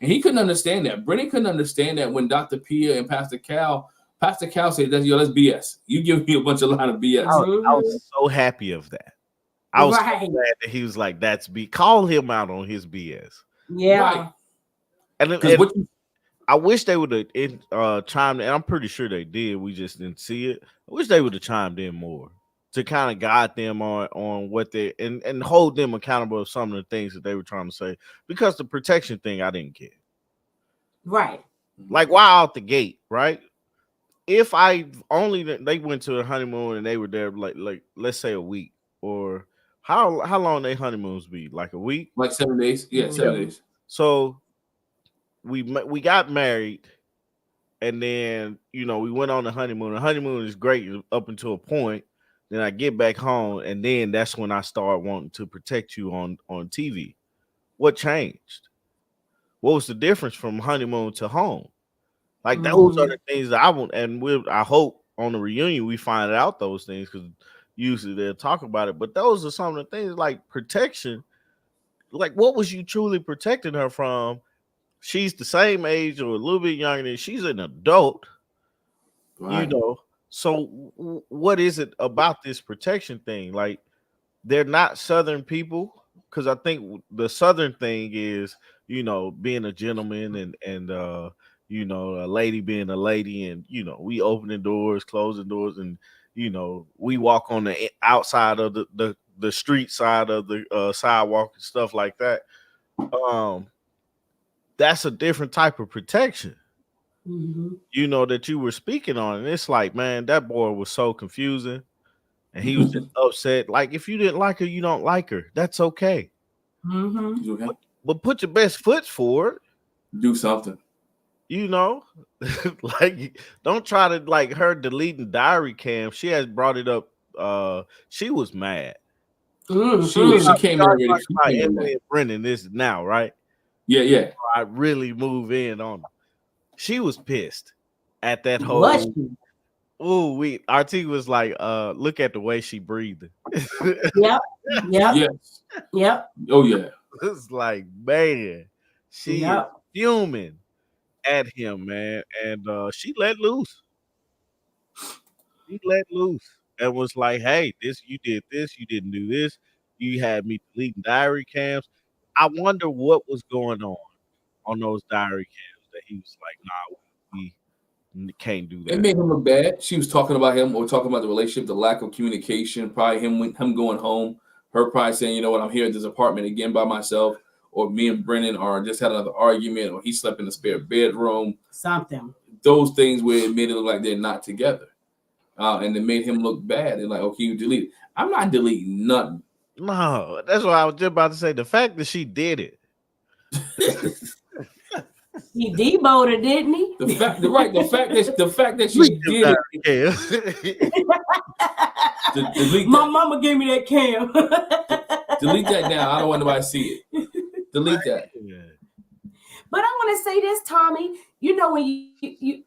he couldn't understand that. Brennan couldn't understand that when Dr. Pia and Pastor Cal said that's BS. You give me a bunch of line of BS. I Mhm. was so happy of that. I was so Right. glad that he was like, "That's B." Call him out on his BS. Yeah. Right. And Because what you I wish they would have chimed in. I'm pretty sure they did. We just didn't see it. I wish they would have chimed in more to kind of guide them on what they and hold them accountable of some of the things that they were trying to say. Because the protection thing, I didn't get. Right. Like, why out the gate, right? If I only they went to a honeymoon and they were there like let's say a week, or how long they honeymoons be, like a week? like 7 days. Yeah, Mhm. 7 days. So we got married, and then we went on the honeymoon. The honeymoon is great up until a point. Then I get back home, and then that's when I start wanting to protect you on TV. What changed? What was the difference from honeymoon to home? Like, those are Mhm. the things that I want, and I hope on the reunion we find out those things, because usually they'll talk about it. But those are some of the things, like protection. Like, what was you truly protecting her from? She's the same age or a little bit younger than she's an adult, you Right. know. So what is it about this protection thing? Like, they're not Southern people, because I think the Southern thing is, being a gentleman, and a lady being a lady, and we opening doors, closing doors, and we walk on the outside of the street side of the sidewalk and stuff like that. That's a different type of protection. You know, that you were speaking on. And it's like, man, that boy was so confusing. And he was just upset. Like, if you didn't like her, you don't like her. That's okay. Okay. But put your best foot forward. Do something. You know, like, don't try to, like, her deleting diary cam. She has brought it up. She was mad. She came in already. Emily and Brendan this now, right? Yeah. I really move in on her. She was pissed at that whole. RT was like, look at the way she breathed. Yep. Yes. Yep. Oh yeah. It's like, man, she is fuming at him, man, and she let loose. She let loose and was like, "Hey, you did this, you didn't do this. You had me deleting diary cams." I wonder what was going on those diary cams that he was like, "Nah, we can't do that." It made him look bad. She was talking about him or talking about the relationship, the lack of communication, probably him going home, her probably saying, you know what, I'm here at this apartment again by myself, or me and Brennan are just had another argument, or he slept in the spare bedroom. Something. Those things where it made it look like they're not together. And it made him look bad. And like, okay, you delete it. I'm not deleting nothing. No, that's what I was just about to say. The fact that she did it. He demoted, didn't he? The fact that she did it. Delete My mama gave me that cam. Delete that now. I don't want nobody to see it. Delete that. But I want to say this, Tommy. You know, when you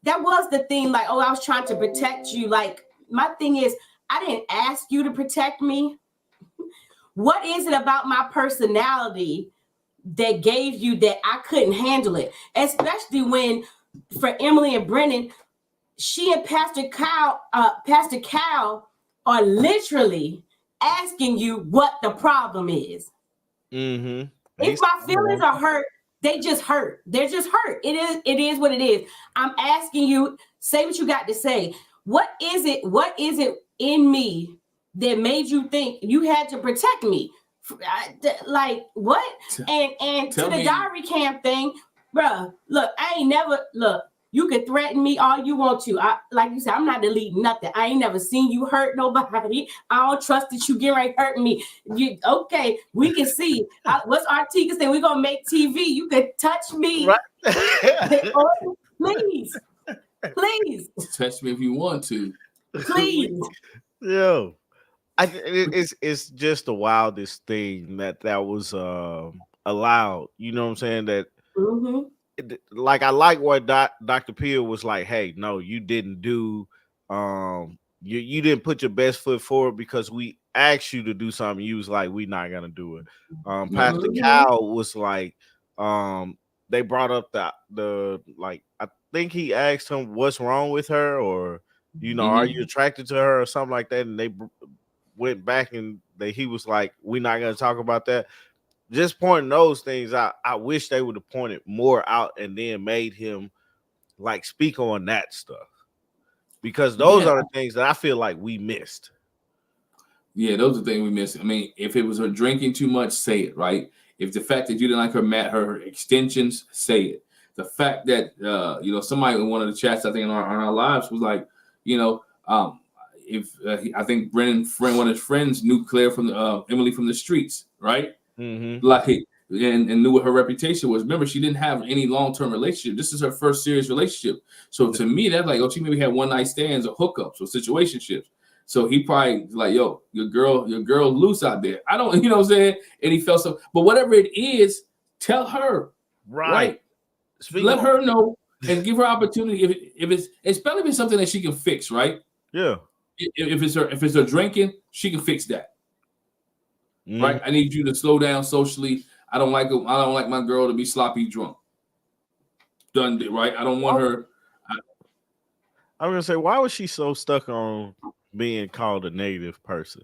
that was the thing, like, oh, I was trying to protect you. Like, my thing is, I didn't ask you to protect me. What is it about my personality that gave you that I couldn't handle it? Especially when, for Emily and Brennan, she and Pastor Kyle are literally asking you what the problem is. If my feelings are hurt, they just hurt. They're just hurt. It is what it is. I'm asking you, say what you got to say. What is it in me that made you think you had to protect me? Like, what? And to the diary cam thing, bruh, look, I ain't never, look, you can threaten me all you want to. Like you said, I'm not deleting nothing. I ain't never seen you hurt nobody. I don't trust that you get right hurting me. Okay, we can see. What's RT can say? We're going to make TV. You can touch me. Right. Please. Touch me if you want to. Please. Yo. It's just the wildest thing that was allowed. You know what I'm saying? That like, I like what Dr. Peel was like, hey, no, you didn't do you didn't put your best foot forward because we asked you to do something. You was like, we're not gonna do it. Pastor Kyle was like, they brought up the like, I think he asked him what's wrong with her, or are you attracted to her or something like that, and they went back and he was like, we're not gonna talk about that. Just pointing those things out. I wish they would have pointed more out and then made him like speak on that stuff, because those are the things that I feel like we missed. Yeah, those are the things we missed. I mean, if it was her drinking too much, say it, right? If the fact that you didn't like her extensions, say it. The fact that somebody in one of the chats, I think on our lives, was like, if I think Brennan, one of his friends, knew Claire from Emily from the streets, right? Like, and knew what her reputation was. Remember, she didn't have any long-term relationship. This is her first serious relationship. So to me, that's like, she maybe had one night stands or hookups or situationships. So he probably like, yo, your girl loose out there. I don't, you know what I'm saying? And he felt so, but whatever it is, tell her, right? Let her know and give her opportunity. If it's, especially if it's something that she can fix, right? Yeah. If it's her drinking, she can fix that. Right? I need you to slow down socially. I don't like my girl to be sloppy drunk. Done it, right? I don't want her. I'm gonna say, why was she so stuck on being called a negative person?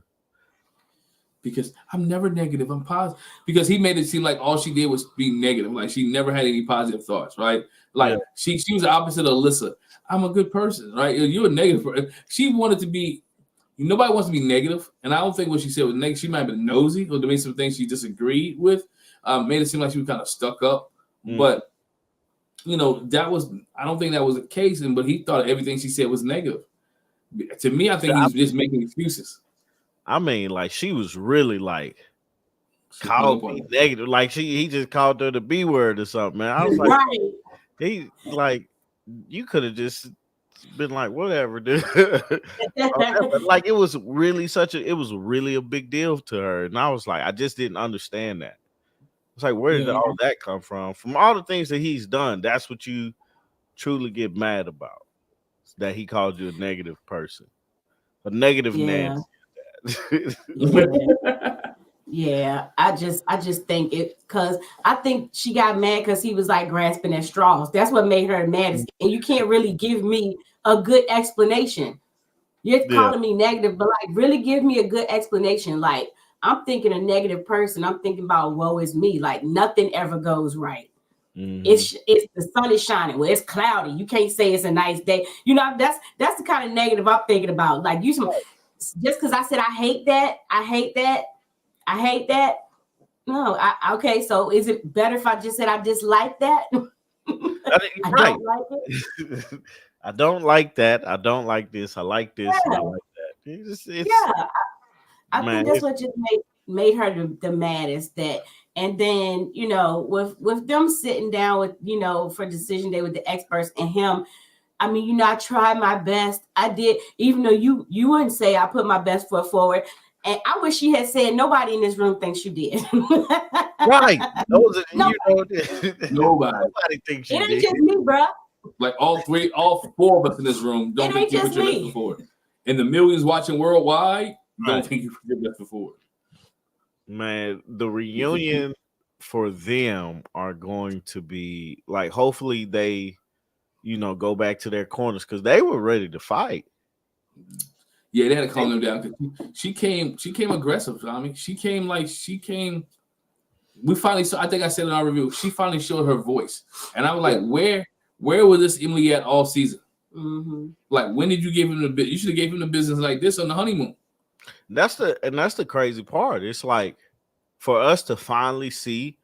Because I'm never negative. I'm positive. Because he made it seem like all she did was be negative. Like she never had any positive thoughts, right? Like she was the opposite of Alyssa. I'm a good person, right? You're a negative person. She wanted to be. nobody wants to be negative, and I don't think what she said was negative. She might have been nosy, or there may be some things she disagreed with, made it seem like she was kind of stuck up. But that was, I don't think that was the case. But he thought everything she said was negative. To me, I think he was just making excuses. I mean, like she was really like called me negative. Like he just called her the B word or something, man. I was like, he like you could have just been like, whatever, dude. Like it was really a big deal to her. And I was like, I just didn't understand that. It's like, where did all that come from? From all the things that he's done, that's what you truly get mad about. That he called you a negative person. A negative Nancy. Yeah, I just think it, because I think she got mad because he was like grasping at straws. That's what made her mad. And you can't really give me a good explanation. You're calling me negative, but like really give me a good explanation. Like I'm thinking a negative person. I'm thinking about woe is me. Like nothing ever goes right. It's the sun is shining. Well, it's cloudy. You can't say it's a nice day. That's the kind of negative I'm thinking about. Like just because I said I hate that. No, okay. So is it better if I just said I dislike that? I don't like it. I don't like that. I don't like this. I like this. I like that. I think that's what just made her the maddest. That, and then with them sitting down with for decision day with the experts and him. I mean, I tried my best. I did, even though you wouldn't say I put my best foot forward. And I wish she had said nobody in this room thinks you did. Right. Nobody thinks you did. It ain't just me, bro. Like all four of us in this room don't think you put your best foot forward. And the millions watching worldwide don't think you put your best foot forward. Man, the reunion for them are going to be like, hopefully they, go back to their corners because they were ready to fight. Yeah, they had to calm them down. She came aggressive. I mean, we finally saw, I think I said in our review, she finally showed her voice. And I was like, where was this Emily at all season? Like, when did you give him the business? You should have gave him the business like this on the honeymoon. That's the crazy part. It's like for us to finally see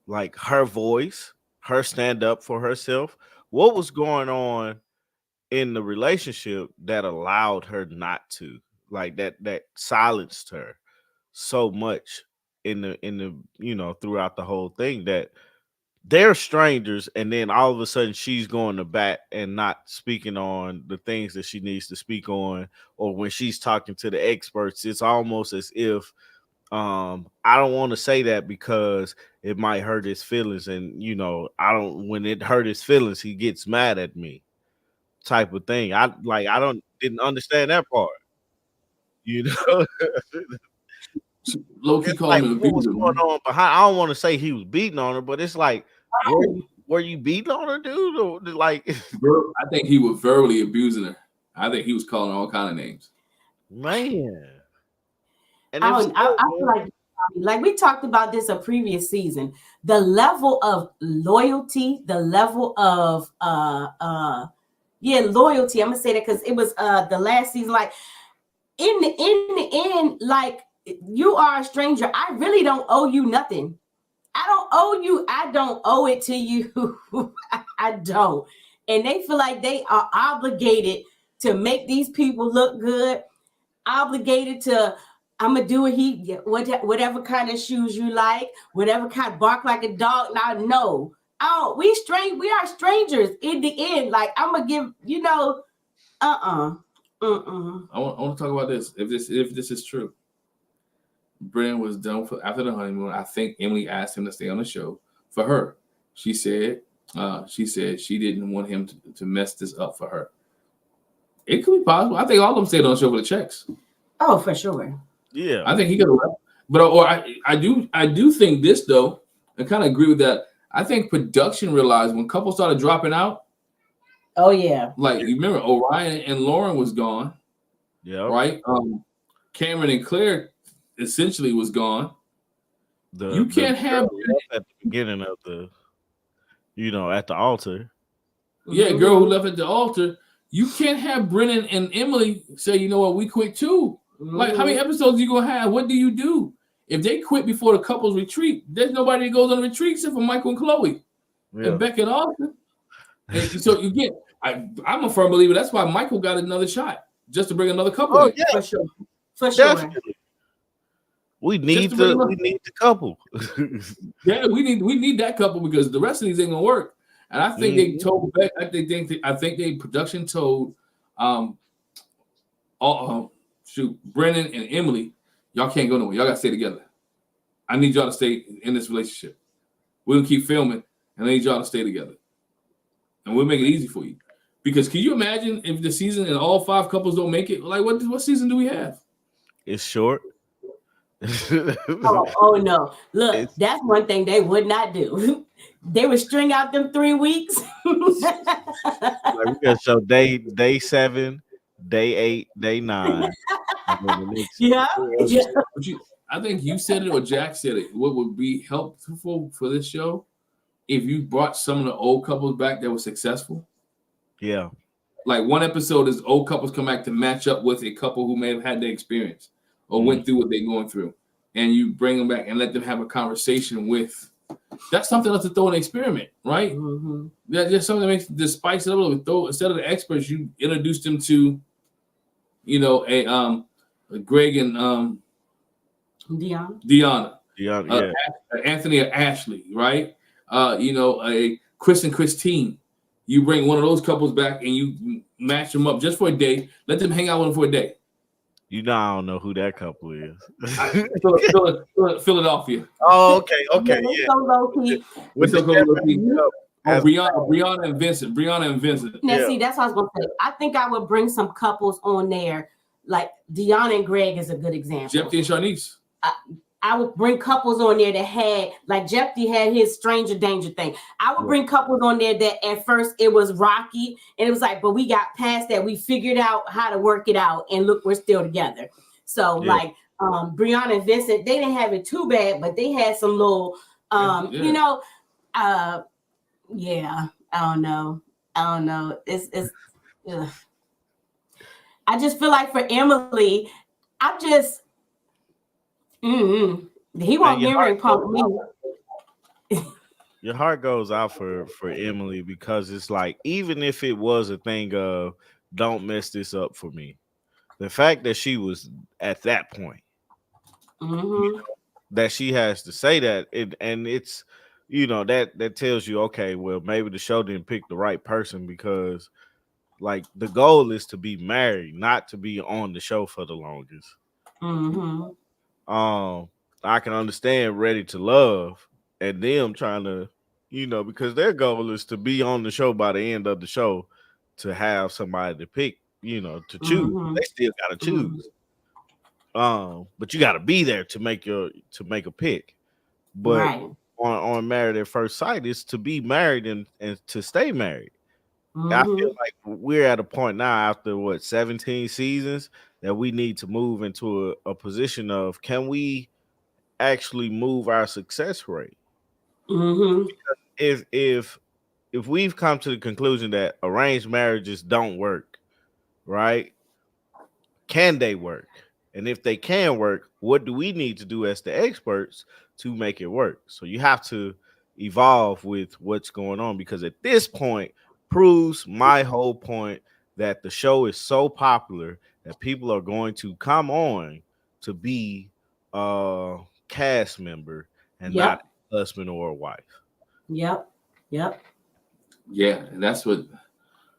like her voice, her stand up for herself. What was going on in the relationship that allowed her not to, like that silenced her so much in the throughout the whole thing, that they're strangers and then all of a sudden she's going to bat and not speaking on the things that she needs to speak on, or when she's talking to the experts, it's almost as if I don't want to say that because it might hurt his feelings, and when it hurt his feelings he gets mad at me, type of thing. I didn't understand that part. Low key calling him what was going on behind. I don't want to say he was beating on her, but it's like, were you beating on her, dude? Or like, I think he was verbally abusing her. I think he was calling her all kind of names. Man. And I feel like we talked about this a previous season. The level of loyalty, the level of loyalty. I'm gonna say that because it was the last season. Like in the end, like you are a stranger. I really don't owe you nothing. I don't owe you. I don't owe it to you. I don't. And they feel like they are obligated to make these people look good. Obligated to, I'm gonna do whatever kind of shoes you like, whatever kind, bark like a dog. Now, no. Oh, we are strangers in the end. Like I'm gonna give, I want to talk about this. If this is true, Brennan was done after the honeymoon. I think Emily asked him to stay on the show for her. She said she didn't want him to mess this up for her. It could be possible. I think all of them stayed on the show for the checks. Oh, for sure. Yeah, I think he could have left. But I do think this though. I kind of agree with that. I think production realized when couples started dropping out. Oh yeah. Like you remember, Orion and Lauren was gone. Yeah. Right. Cameron and Claire essentially was gone. You can't have at the beginning of the, at the altar. Yeah, girl who left at the altar. You can't have Brennan and Emily say, you know what, we quit too. Like, how many episodes you gonna have? What do you do? If they quit before the couples retreat, there's nobody that goes on a retreat except for Michael and Chloe and Beck and Austin. And so you get, I'm a firm believer. That's why Michael got another shot just to bring another couple. Oh in. yeah, For sure. For sure. definitely. We need the couple. Yeah, we need that couple because the rest of these ain't gonna work. And I think they told Beck. I think they production told, Brennan and Emily, y'all can't go nowhere. Y'all gotta stay together. I need y'all to stay in this relationship. We'll keep filming, and I need y'all to stay together. And we'll make it easy for you. Because can you imagine if the season and all 5 couples don't make it? Like, what season do we have? It's short. Oh no. Look, that's one thing they would not do. They would string out them 3 weeks. Like we gotta show day 7, day 8, day 9. Yeah. I think you said it or Jack said it. What would be helpful for this show if you brought some of the old couples back that were successful? Yeah. Like one episode is old couples come back to match up with a couple who may have had the experience or went through what they're going through. And you bring them back and let them have a conversation with. That's something else to throw in an experiment, right? Mm-hmm. That's just something that makes the spice it up a little bit. Instead of the experts, you introduce them to, a Greg and Deanna. Yeah. Anthony or Ashley, right? A Chris and Christine. You bring one of those couples back and you match them up just for a day. Let them hang out with them for a day. I don't know who that couple is. Philadelphia. Oh, okay, yeah. So low key. Brianna and Vincent. Now, see, that's what I was going to say. I think I would bring some couples on there. Like Deanna and Greg is a good example. Jephthah and Sharnice. I would bring couples on there that had, like Jephthah had his stranger danger thing. I would bring couples on there that at first it was rocky and it was like, but we got past that. We figured out how to work it out and look, we're still together. So Brianna and Vincent, they didn't have it too bad, but they had some little, I don't know. It's ugh. I just feel like for Emily, he won't marry punk me. Your heart goes out for Emily because it's like, even if it was a thing of don't mess this up for me, the fact that she was at that point, that she has to say that, and it's that tells you, okay, well, maybe the show didn't pick the right person because like the goal is to be married, not to be on the show for the longest. I can understand Ready to Love and them trying to, because their goal is to be on the show by the end of the show to have somebody to pick, to choose. They still got to choose. But you got to be there to make a pick. But on Married at First Sight, it's to be married and to stay married. I feel like we're at a point now after 17 seasons that we need to move into a position of, can we actually move our success rate? If we've come to the conclusion that arranged marriages don't work, right? Can they work? And if they can work, what do we need to do as the experts to make it work? So you have to evolve with what's going on, because at this point proves my whole point that the show is so popular that people are going to come on to be a cast member and not a husband or a wife. Yep. Yeah, and that's where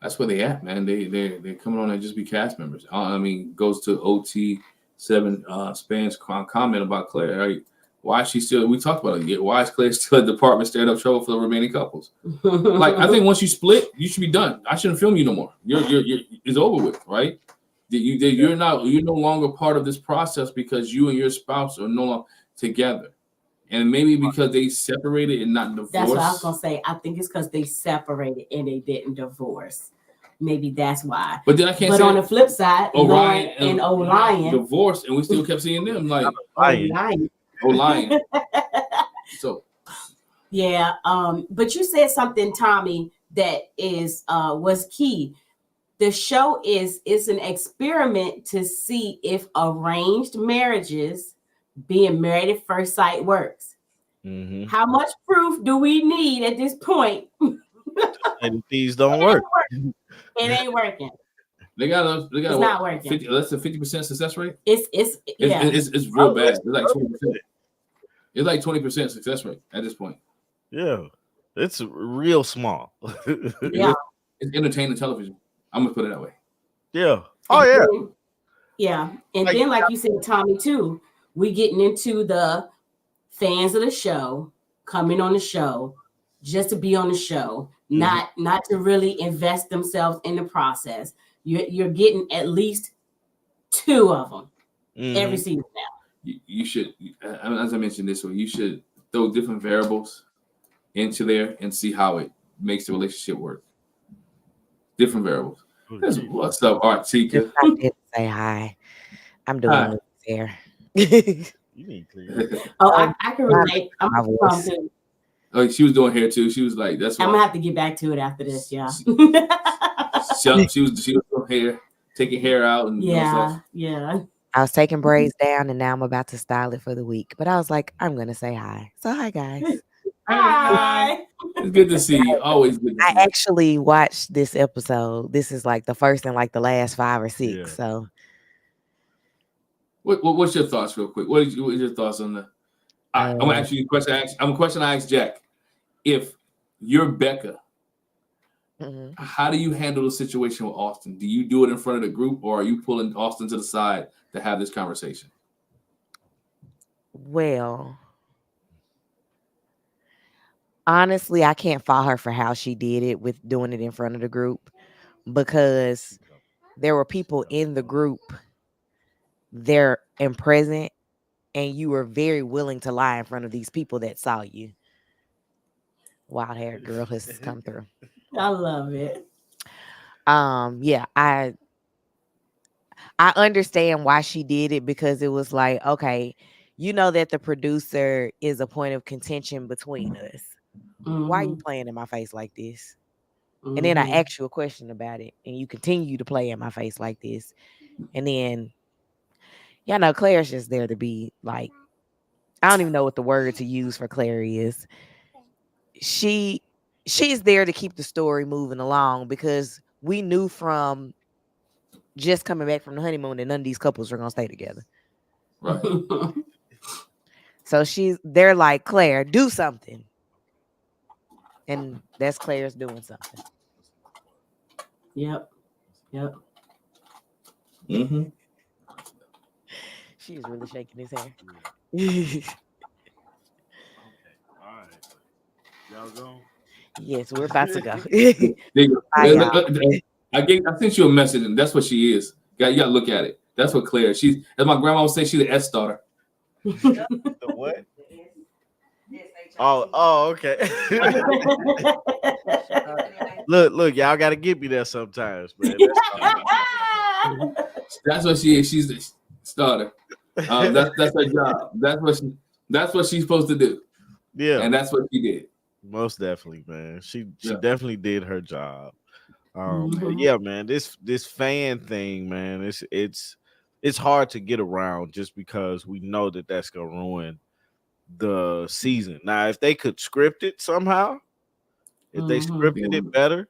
they at, man. They're coming on and just be cast members. I mean, goes to OT7 Span's comment about Claire. Right? Why is she still? We talked about it. Why is Claire still at department stand-up show for the remaining couples? Like, I think once you split, you should be done. I shouldn't film you no more. You're it's over with, right? You're no longer part of this process because you and your spouse are no longer together. And maybe because they separated and not divorced. That's what I was gonna say. I think it's because they separated and they didn't divorce. Maybe that's why. But then I can't. But say on the flip side, Orion and O'Lion divorced, and we still kept seeing them like O'Lion. So yeah. But you said something, Tommy, that is was key. the show is an experiment to see if arranged marriages, being married at first sight, works. Mm-hmm. How much proof do we need at this point? And these don't work. It ain't working. They got It's what, not working. 50, less than 50% success rate. It's yeah. It's real bad. It's like 20%. It's like 20% success rate at this point. Yeah, it's real small. Yeah. It's entertaining television. I'm gonna put it that way. Yeah. Oh yeah. Yeah. And Like, then, like you said, Tommy, too, we getting into the fans of the show coming on the show just to be on the show, not to really invest themselves in the process. You're getting at least 2 of them every season now. You should, as I mentioned this way, you should throw different variables into there and see how it makes the relationship work. Different variables. What's up, Artika? I did say hi. I'm doing Hi. it there. You need clear. Oh, I can relate. I'm My gonna voice. Oh, she was doing hair too. She was like, "That's why." I'm gonna have to get back to it after this. Yeah. She was doing hair, taking hair out, and Yeah. Yeah. I was taking braids down and now I'm about to style it for the week. But I was like, I'm gonna say hi. So hi guys. Hi. It's good to see you. Always good to I see you. actually watched this episode. This is like the first and like the last 5 or 6. Yeah. So What's your thoughts, real quick? What is your thoughts on the? I'm gonna ask you a question. I'm a question I asked Jack. If you're Becca, how do you handle the situation with Austin? Do you do it in front of the group, or are you pulling Austin to the side to have this conversation? well, honestly, I can't fault her for how she did it with doing it in front of the group because there were people in the group there and present, and you were very willing to lie in front of these people that saw you. Wild haired girl has come through. I love it. Yeah, I understand why she did it because it was like, okay, you know that the producer is a point of contention between us. Why are you playing in my face like this? And then I ask you a question about it, and you continue to play in my face like this. And then, Claire's just there to be like, I don't even know what the word to use for Claire is. She's there to keep the story moving along because we knew from just coming back from the honeymoon that none of these couples are gonna stay together. Right. So they're like, Claire, do something. And that's Claire's doing something. Yep. She's really shaking his hair. All right. Y'all go. Yes, we're about to go. There you Bye, go. y'all. I sent you a message, and that's what she is. You gotta look at it. That's what Claire. She's, as my grandma would say, she's the S daughter. The what? Oh, okay. look, y'all gotta get me there sometimes, man. That's what she is. She's the starter. That's her job. That's what she's supposed to do. Yeah, and that's what she did. Most definitely, man. She Yeah. definitely did her job. Yeah, man. This fan thing, man. It's hard to get around just because we know that that's gonna ruin the season. Now, if they could script it somehow, if they scripted it better,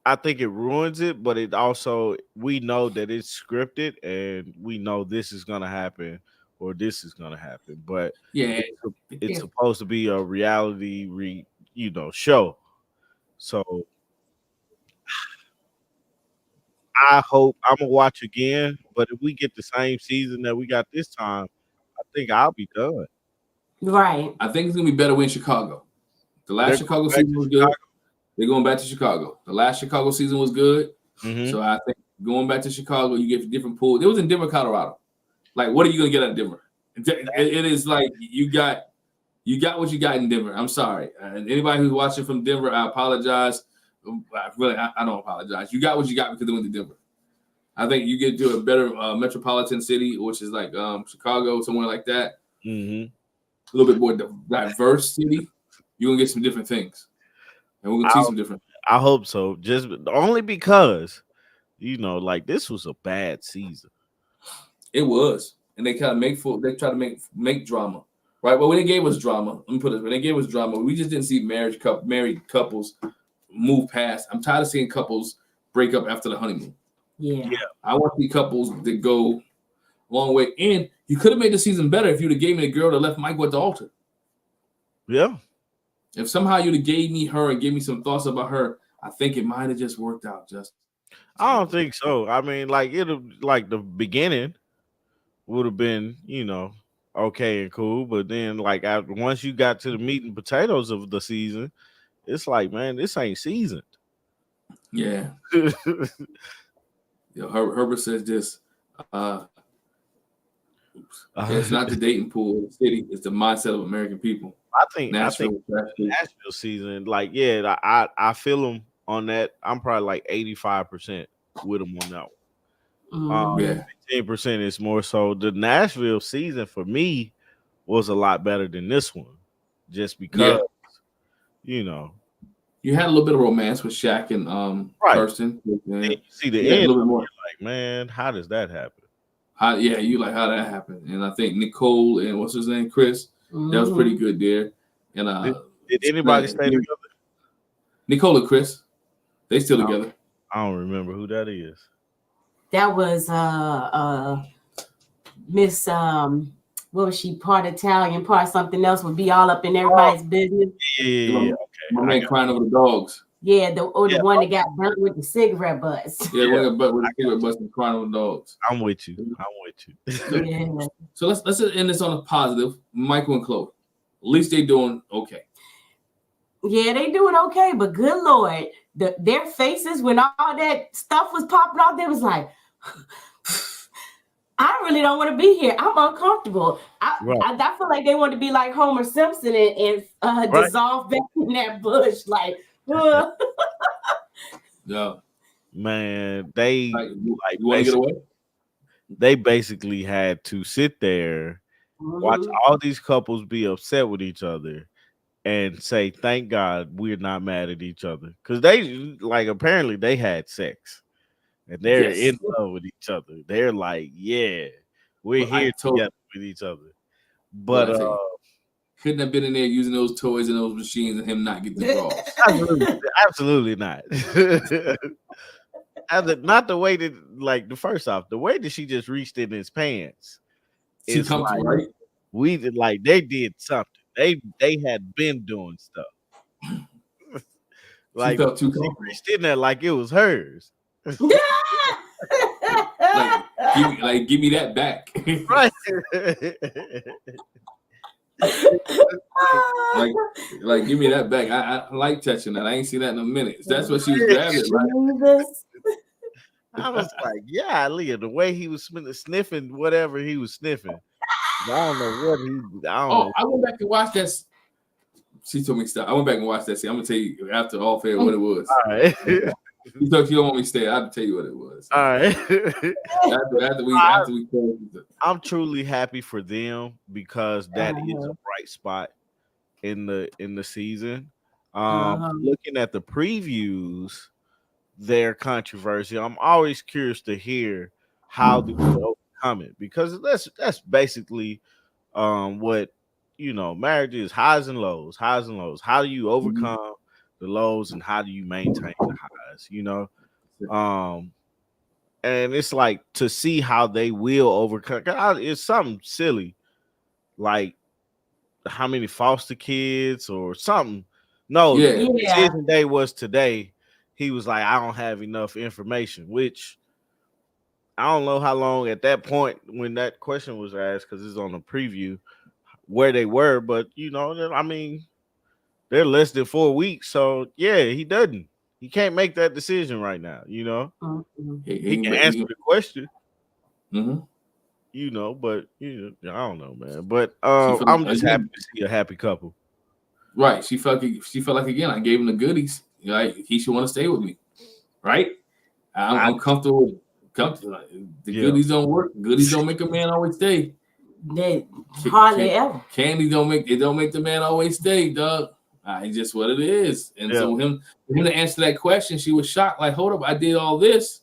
I think it ruins it. But it also, we know that it's scripted, and we know this is gonna happen or this is gonna happen. But Yeah, it's supposed to be a reality, show. So I hope I'm gonna watch again. But if we get the same season that we got this time, I think I'll be done. Right. I think it's gonna be better when Chicago. The last Chicago season was good. They're going back to Chicago. The last Chicago season was good. So I think going back to Chicago, you get different pools. It was in Denver, Colorado. Like, what are you gonna get out of Denver? It is like you got what you got in Denver. I'm sorry. And anybody who's watching from Denver, I apologize. I don't apologize. You got what you got because they went to Denver. I think you get to a better metropolitan city, which is like Chicago, somewhere like that. A little bit more diverse city. You're gonna get some different things, and we're gonna see some different. I hope so. Just only because You know, like this was a bad season. It was, and they kind of they try to make drama, right? Well, when they gave us drama, let me put it. When they gave us drama, we just didn't see married couples move past. I'm tired of seeing couples break up after the honeymoon. Yeah. I want to see couples that go a long way. And you could have made the season better if you'd have gave me the girl that left Michael at the altar. Yeah. If somehow you'd have gave me her and gave me some thoughts about her, I think it might have just worked out. I don't think so. I mean, like like the beginning would have been, you know, okay and cool, but then like once you got to the meat and potatoes of the season, it's like, man, this ain't seasoned. Yeah. Herbert says this. It's not the dating pool of the city; it's the mindset of American people. I think Nashville season, like, yeah, I feel them on that. I'm probably like 85% with them on that one. 15% is more so. The Nashville season for me was a lot better than this one, just because you know you had a little bit of romance with Shaq and Kirsten. You see the end, a little bit more. Like, man, how does that happen? You like how that happened, and I think Nicole and what's his name, Chris, that was pretty good there. And did anybody stay together? Nicole and Chris, they still together. I don't remember who that is. That was Miss what was she, part Italian, part something else, would be all up in everybody's business. Yeah. Okay. My man crying over the dogs. Yeah, the one that got burnt with the cigarette butts. Yeah, with the cigarette butts and crying over the dogs. I'm with you. Yeah. So let's end this on a positive. Michael and Chloe, at least they doing okay. Yeah, they doing okay, but good Lord, their faces when all that stuff was popping off, they was like, I really don't want to be here. I'm uncomfortable. I feel like they want to be like Homer Simpson and dissolve back in that bush. Like, yeah, man, they you want to get away? They basically had to sit there, watch all these couples be upset with each other, and say, "Thank God we're not mad at each other," because they apparently they had sex. And they're in love with each other. They're like, yeah, we're here together with each other. But couldn't have been in there using those toys and those machines and him not get the draws. Absolutely not. Not the way that, like, the first off, the way that she just reached in his pants. It's like, right? We did, like, they did something. They had been doing stuff. Like, she felt too she reached in there like it was hers. Give me that back. Right. like give me that back. I like touching that. I ain't seen that in a minute. That's what she was grabbing, right? I was like, yeah, Leah, the way he was sniffing whatever he was sniffing. I don't know what he. I went back and watched that. She told me to stop. I went back and watched that scene. I'm gonna tell you after all fair what it was. All right. You don't want me to stay. I'll tell you what it was. All right. after we closed. I'm truly happy for them because that is a bright spot in the season. Looking at the previews, their controversy, I'm always curious to hear how they overcome it, because that's basically what marriage is: highs and lows. How do you overcome the lows and how do you maintain the highs? And it's like to see how they will overcome. It's something silly, like how many foster kids or something. No, the decision day was today. He was like, I don't have enough information, which I don't know how long at that point when that question was asked, because it's on the preview where they were, but I mean, they're less than 4 weeks, so yeah, he can't make that decision right now. He can answer the question. But I don't know, man. But I'm just happy to see a happy couple. Right. She felt like, again, I gave him the goodies. Like, he should want to stay with me. Right? I'm comfortable. The goodies don't work. Goodies don't make a man always stay. They hardly ever. Candy don't make the man always stay, dog. It's just what it is. And so him to answer that question, she was shocked. Like, hold up, I did all this,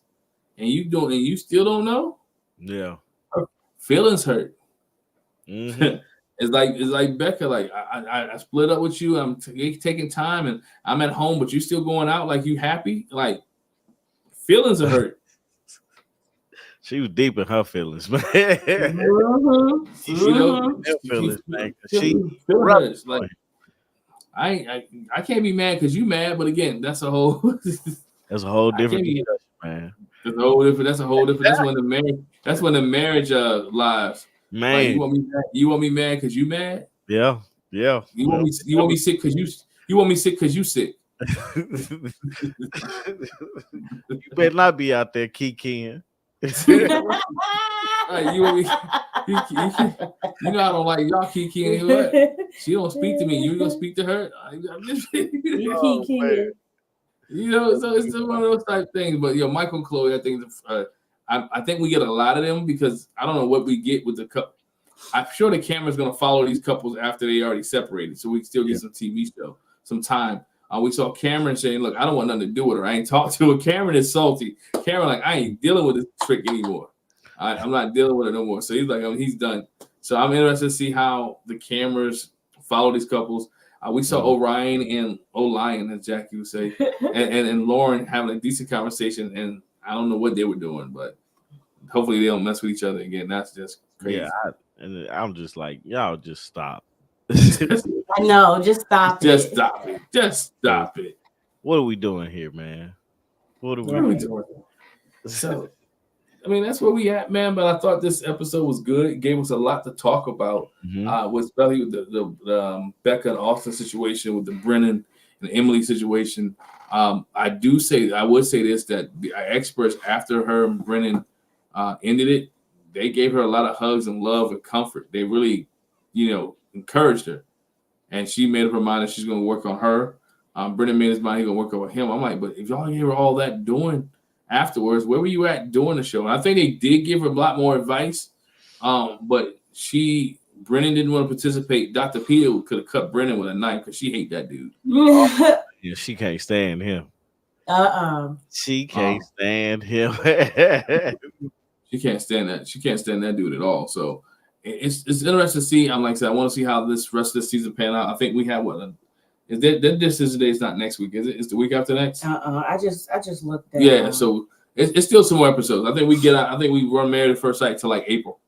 and you still don't know. Yeah. Her feelings hurt. Mm-hmm. It's like Becca. Like I split up with you. I'm taking time, and I'm at home, but you still going out. Like you happy? Like feelings are hurt. She was deep in her feelings, man. Mm-hmm. You know, Mm-hmm. Her feelings, man. 'Cause feeling she hurts. rough. Like I can't be mad because you mad, but again, that's a whole. That's a whole I can't different be. discussion, man. That's a whole different. That's a whole different. That's when the marriage. That's when the marriage lives. Like Man, you want me mad? You want me mad because you mad? yeah. You want me? You want me sick because you want me sick because you sick? You better not be out there kikiing. Right, you want me? You know I don't like y'all Kiki and what? She don't speak to me. You gonna speak to her? I'm just, Oh, man. you know, so it's just one of those type things. But Michael and Chloe, I think I think we get a lot of them because I don't know what we get with the couple. I'm sure the camera's gonna follow these couples after they already separated, so we can still get some TV show, some time. We saw Cameron saying, "Look, I don't want nothing to do with her. I ain't talked to her." Cameron is salty. Cameron like, I ain't dealing with this trick anymore. I'm not dealing with it no more. So he's like, he's done. So I'm interested to see how the cameras follow these couples. We saw Orion and Lion, as Jackie would say, and Lauren having a decent conversation. And I don't know what they were doing, but hopefully they don't mess with each other again. That's just crazy. Yeah, and I'm just like, y'all just stop. I know, just stop Just it. stop it. Just stop it. What are we doing here, man? What are we doing? So, I mean, that's where we at, man. But I thought this episode was good. It gave us a lot to talk about. Especially with the Becca and Austin situation, with the Brennan and Emily situation. I would say this, that the experts after her and Brennan ended it, they gave her a lot of hugs and love and comfort. They really, encouraged her, and she made up her mind that she's going to work on her. Brennan made his mind he's going to work on him. I'm like, but if y'all gave her all that doing afterwards, where were you at doing the show? And I think they did give her a lot more advice, but Brennan didn't want to participate. Dr. Peel could have cut Brennan with a knife because she hate that dude. Yeah, she can't stand him. She can't stand him. She can't stand that. She can't stand that dude at all. So it's interesting to see. I'm like I said, I want to see how this rest of the season pan out. I think we have is that decision day is not next week, is it? It's the week after next. I just looked at Yeah, so it's still some more episodes. I think we run Married at First Sight till like April.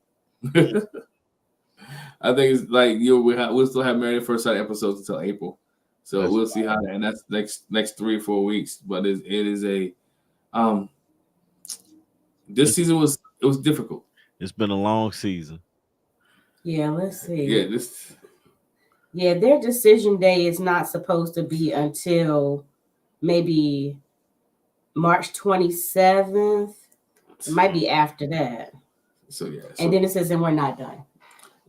I think it's like we'll still have Married at First Sight episodes until April. So we'll see how, and that's next 3 or 4 weeks. But it is a this season was difficult. It's been a long season. Yeah, let's see. Yeah, their decision day is not supposed to be until maybe March 27th. It might be after that. So yeah. And then it says, and we're not done.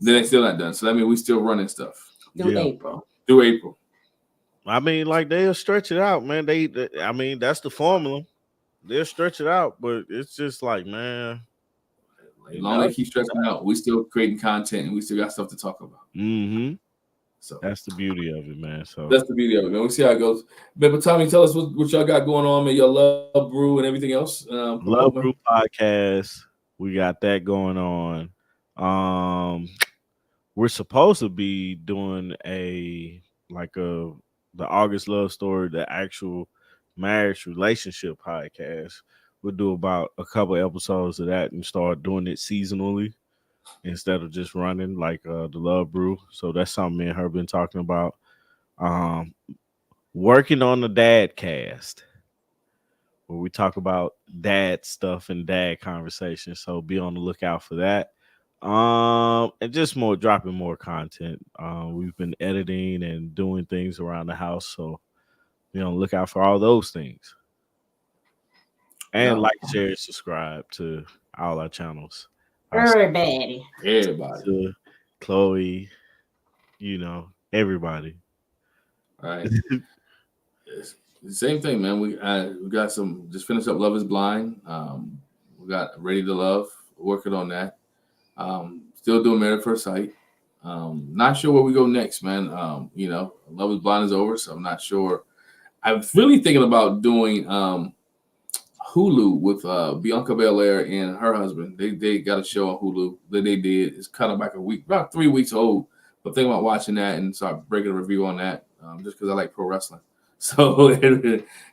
Then it's still not done. So that means we still running stuff. Through April. I mean, like they'll stretch it out, man. I mean, that's the formula. They'll stretch it out, but it's just like, man. As long as they keep stretching out, we still creating content and we still got stuff to talk about. Mm-hmm. So that's the beauty of it, man. So that's the beauty of it, man. We'll see how it goes. But Tommy, tell us what y'all got going on, man. Your Love Brew and everything else. Love Brew podcast. We got that going on. We're supposed to be doing the August Love Story, the actual marriage relationship podcast. We'll do about a couple episodes of that and start doing it seasonally instead of just running like the Love Brew. So that's something me and her been talking about. Working on the Dad Cast, where we talk about dad stuff and dad conversations. So be on the lookout for that. And just dropping more content. We've been editing and doing things around the house, so be on the lookout for all those things. And like, share, subscribe to all our channels. Everybody. To Chloe, everybody. All right. Same thing, man. We got just finished up Love is Blind. We got Ready to Love, working on that. Still doing Married at First Sight. Not sure where we go next, man. Love is Blind is over, so I'm not sure. I'm really thinking about doing Hulu with Bianca Belair and her husband. They got a show on Hulu that they did. It's kind of like a week, about 3 weeks old. But thinking about watching that and start breaking a review on that, just because I like pro wrestling. So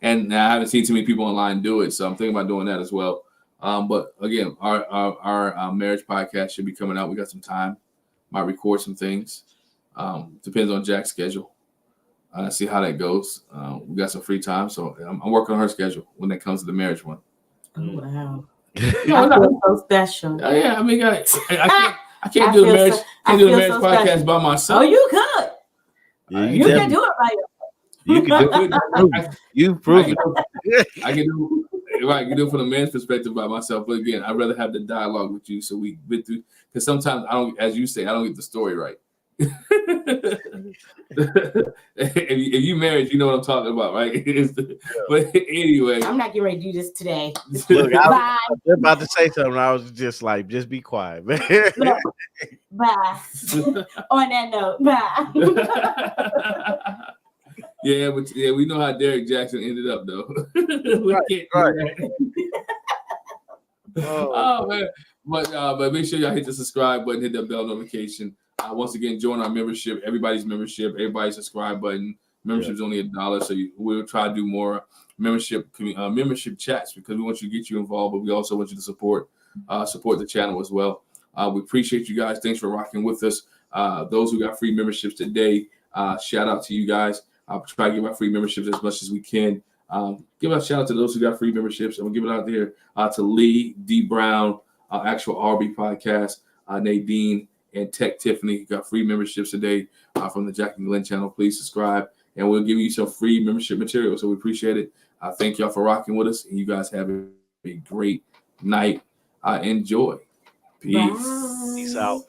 and I haven't seen too many people online do it, so I'm thinking about doing that as well. But again, our marriage podcast should be coming out. We got some time. Might record some things. Depends on Jack's schedule. See how that goes. We got some free time, so I'm working on her schedule when it comes to the marriage one. Oh wow! No, I feel so special. Yeah, I mean, I can't do the marriage. Can't do the marriage podcast special by myself. Oh, you could. Yeah, you can do it by yourself. You can do it. You prove it. I can do right. I can do it from the man's perspective by myself. But again, I'd rather have the dialogue with you, so we went through. Because sometimes I don't, as you say, I don't get the story right. if you married, you know what I'm talking about, right? But anyway, I'm not getting ready to do this today. Look, I was about to say something. I was just like, just be quiet, man. No. Bye. On that note, bye. Yeah, but we know how Derek Jackson ended up, though. Right. Oh man, but make sure y'all hit the subscribe button, hit that bell notification. Once again, join our membership. Everybody's subscribe button. Membership is only $1, so we'll try to do more membership chats because we want you to get you involved, but we also want you to support the channel as well. We appreciate you guys. Thanks for rocking with us. Those who got free memberships today, shout out to you guys. I'll try to give out free memberships as much as we can. Give a shout out to those who got free memberships, and we'll give it out there to Lee, D. Brown, Actual RB Podcast, Nadine, and Tech Tiffany. Got free memberships today from the Jack and Glenn channel. Please subscribe, and we'll give you some free membership material. So we appreciate it. Thank y'all for rocking with us, and you guys have a great night. Enjoy. Peace. Peace out.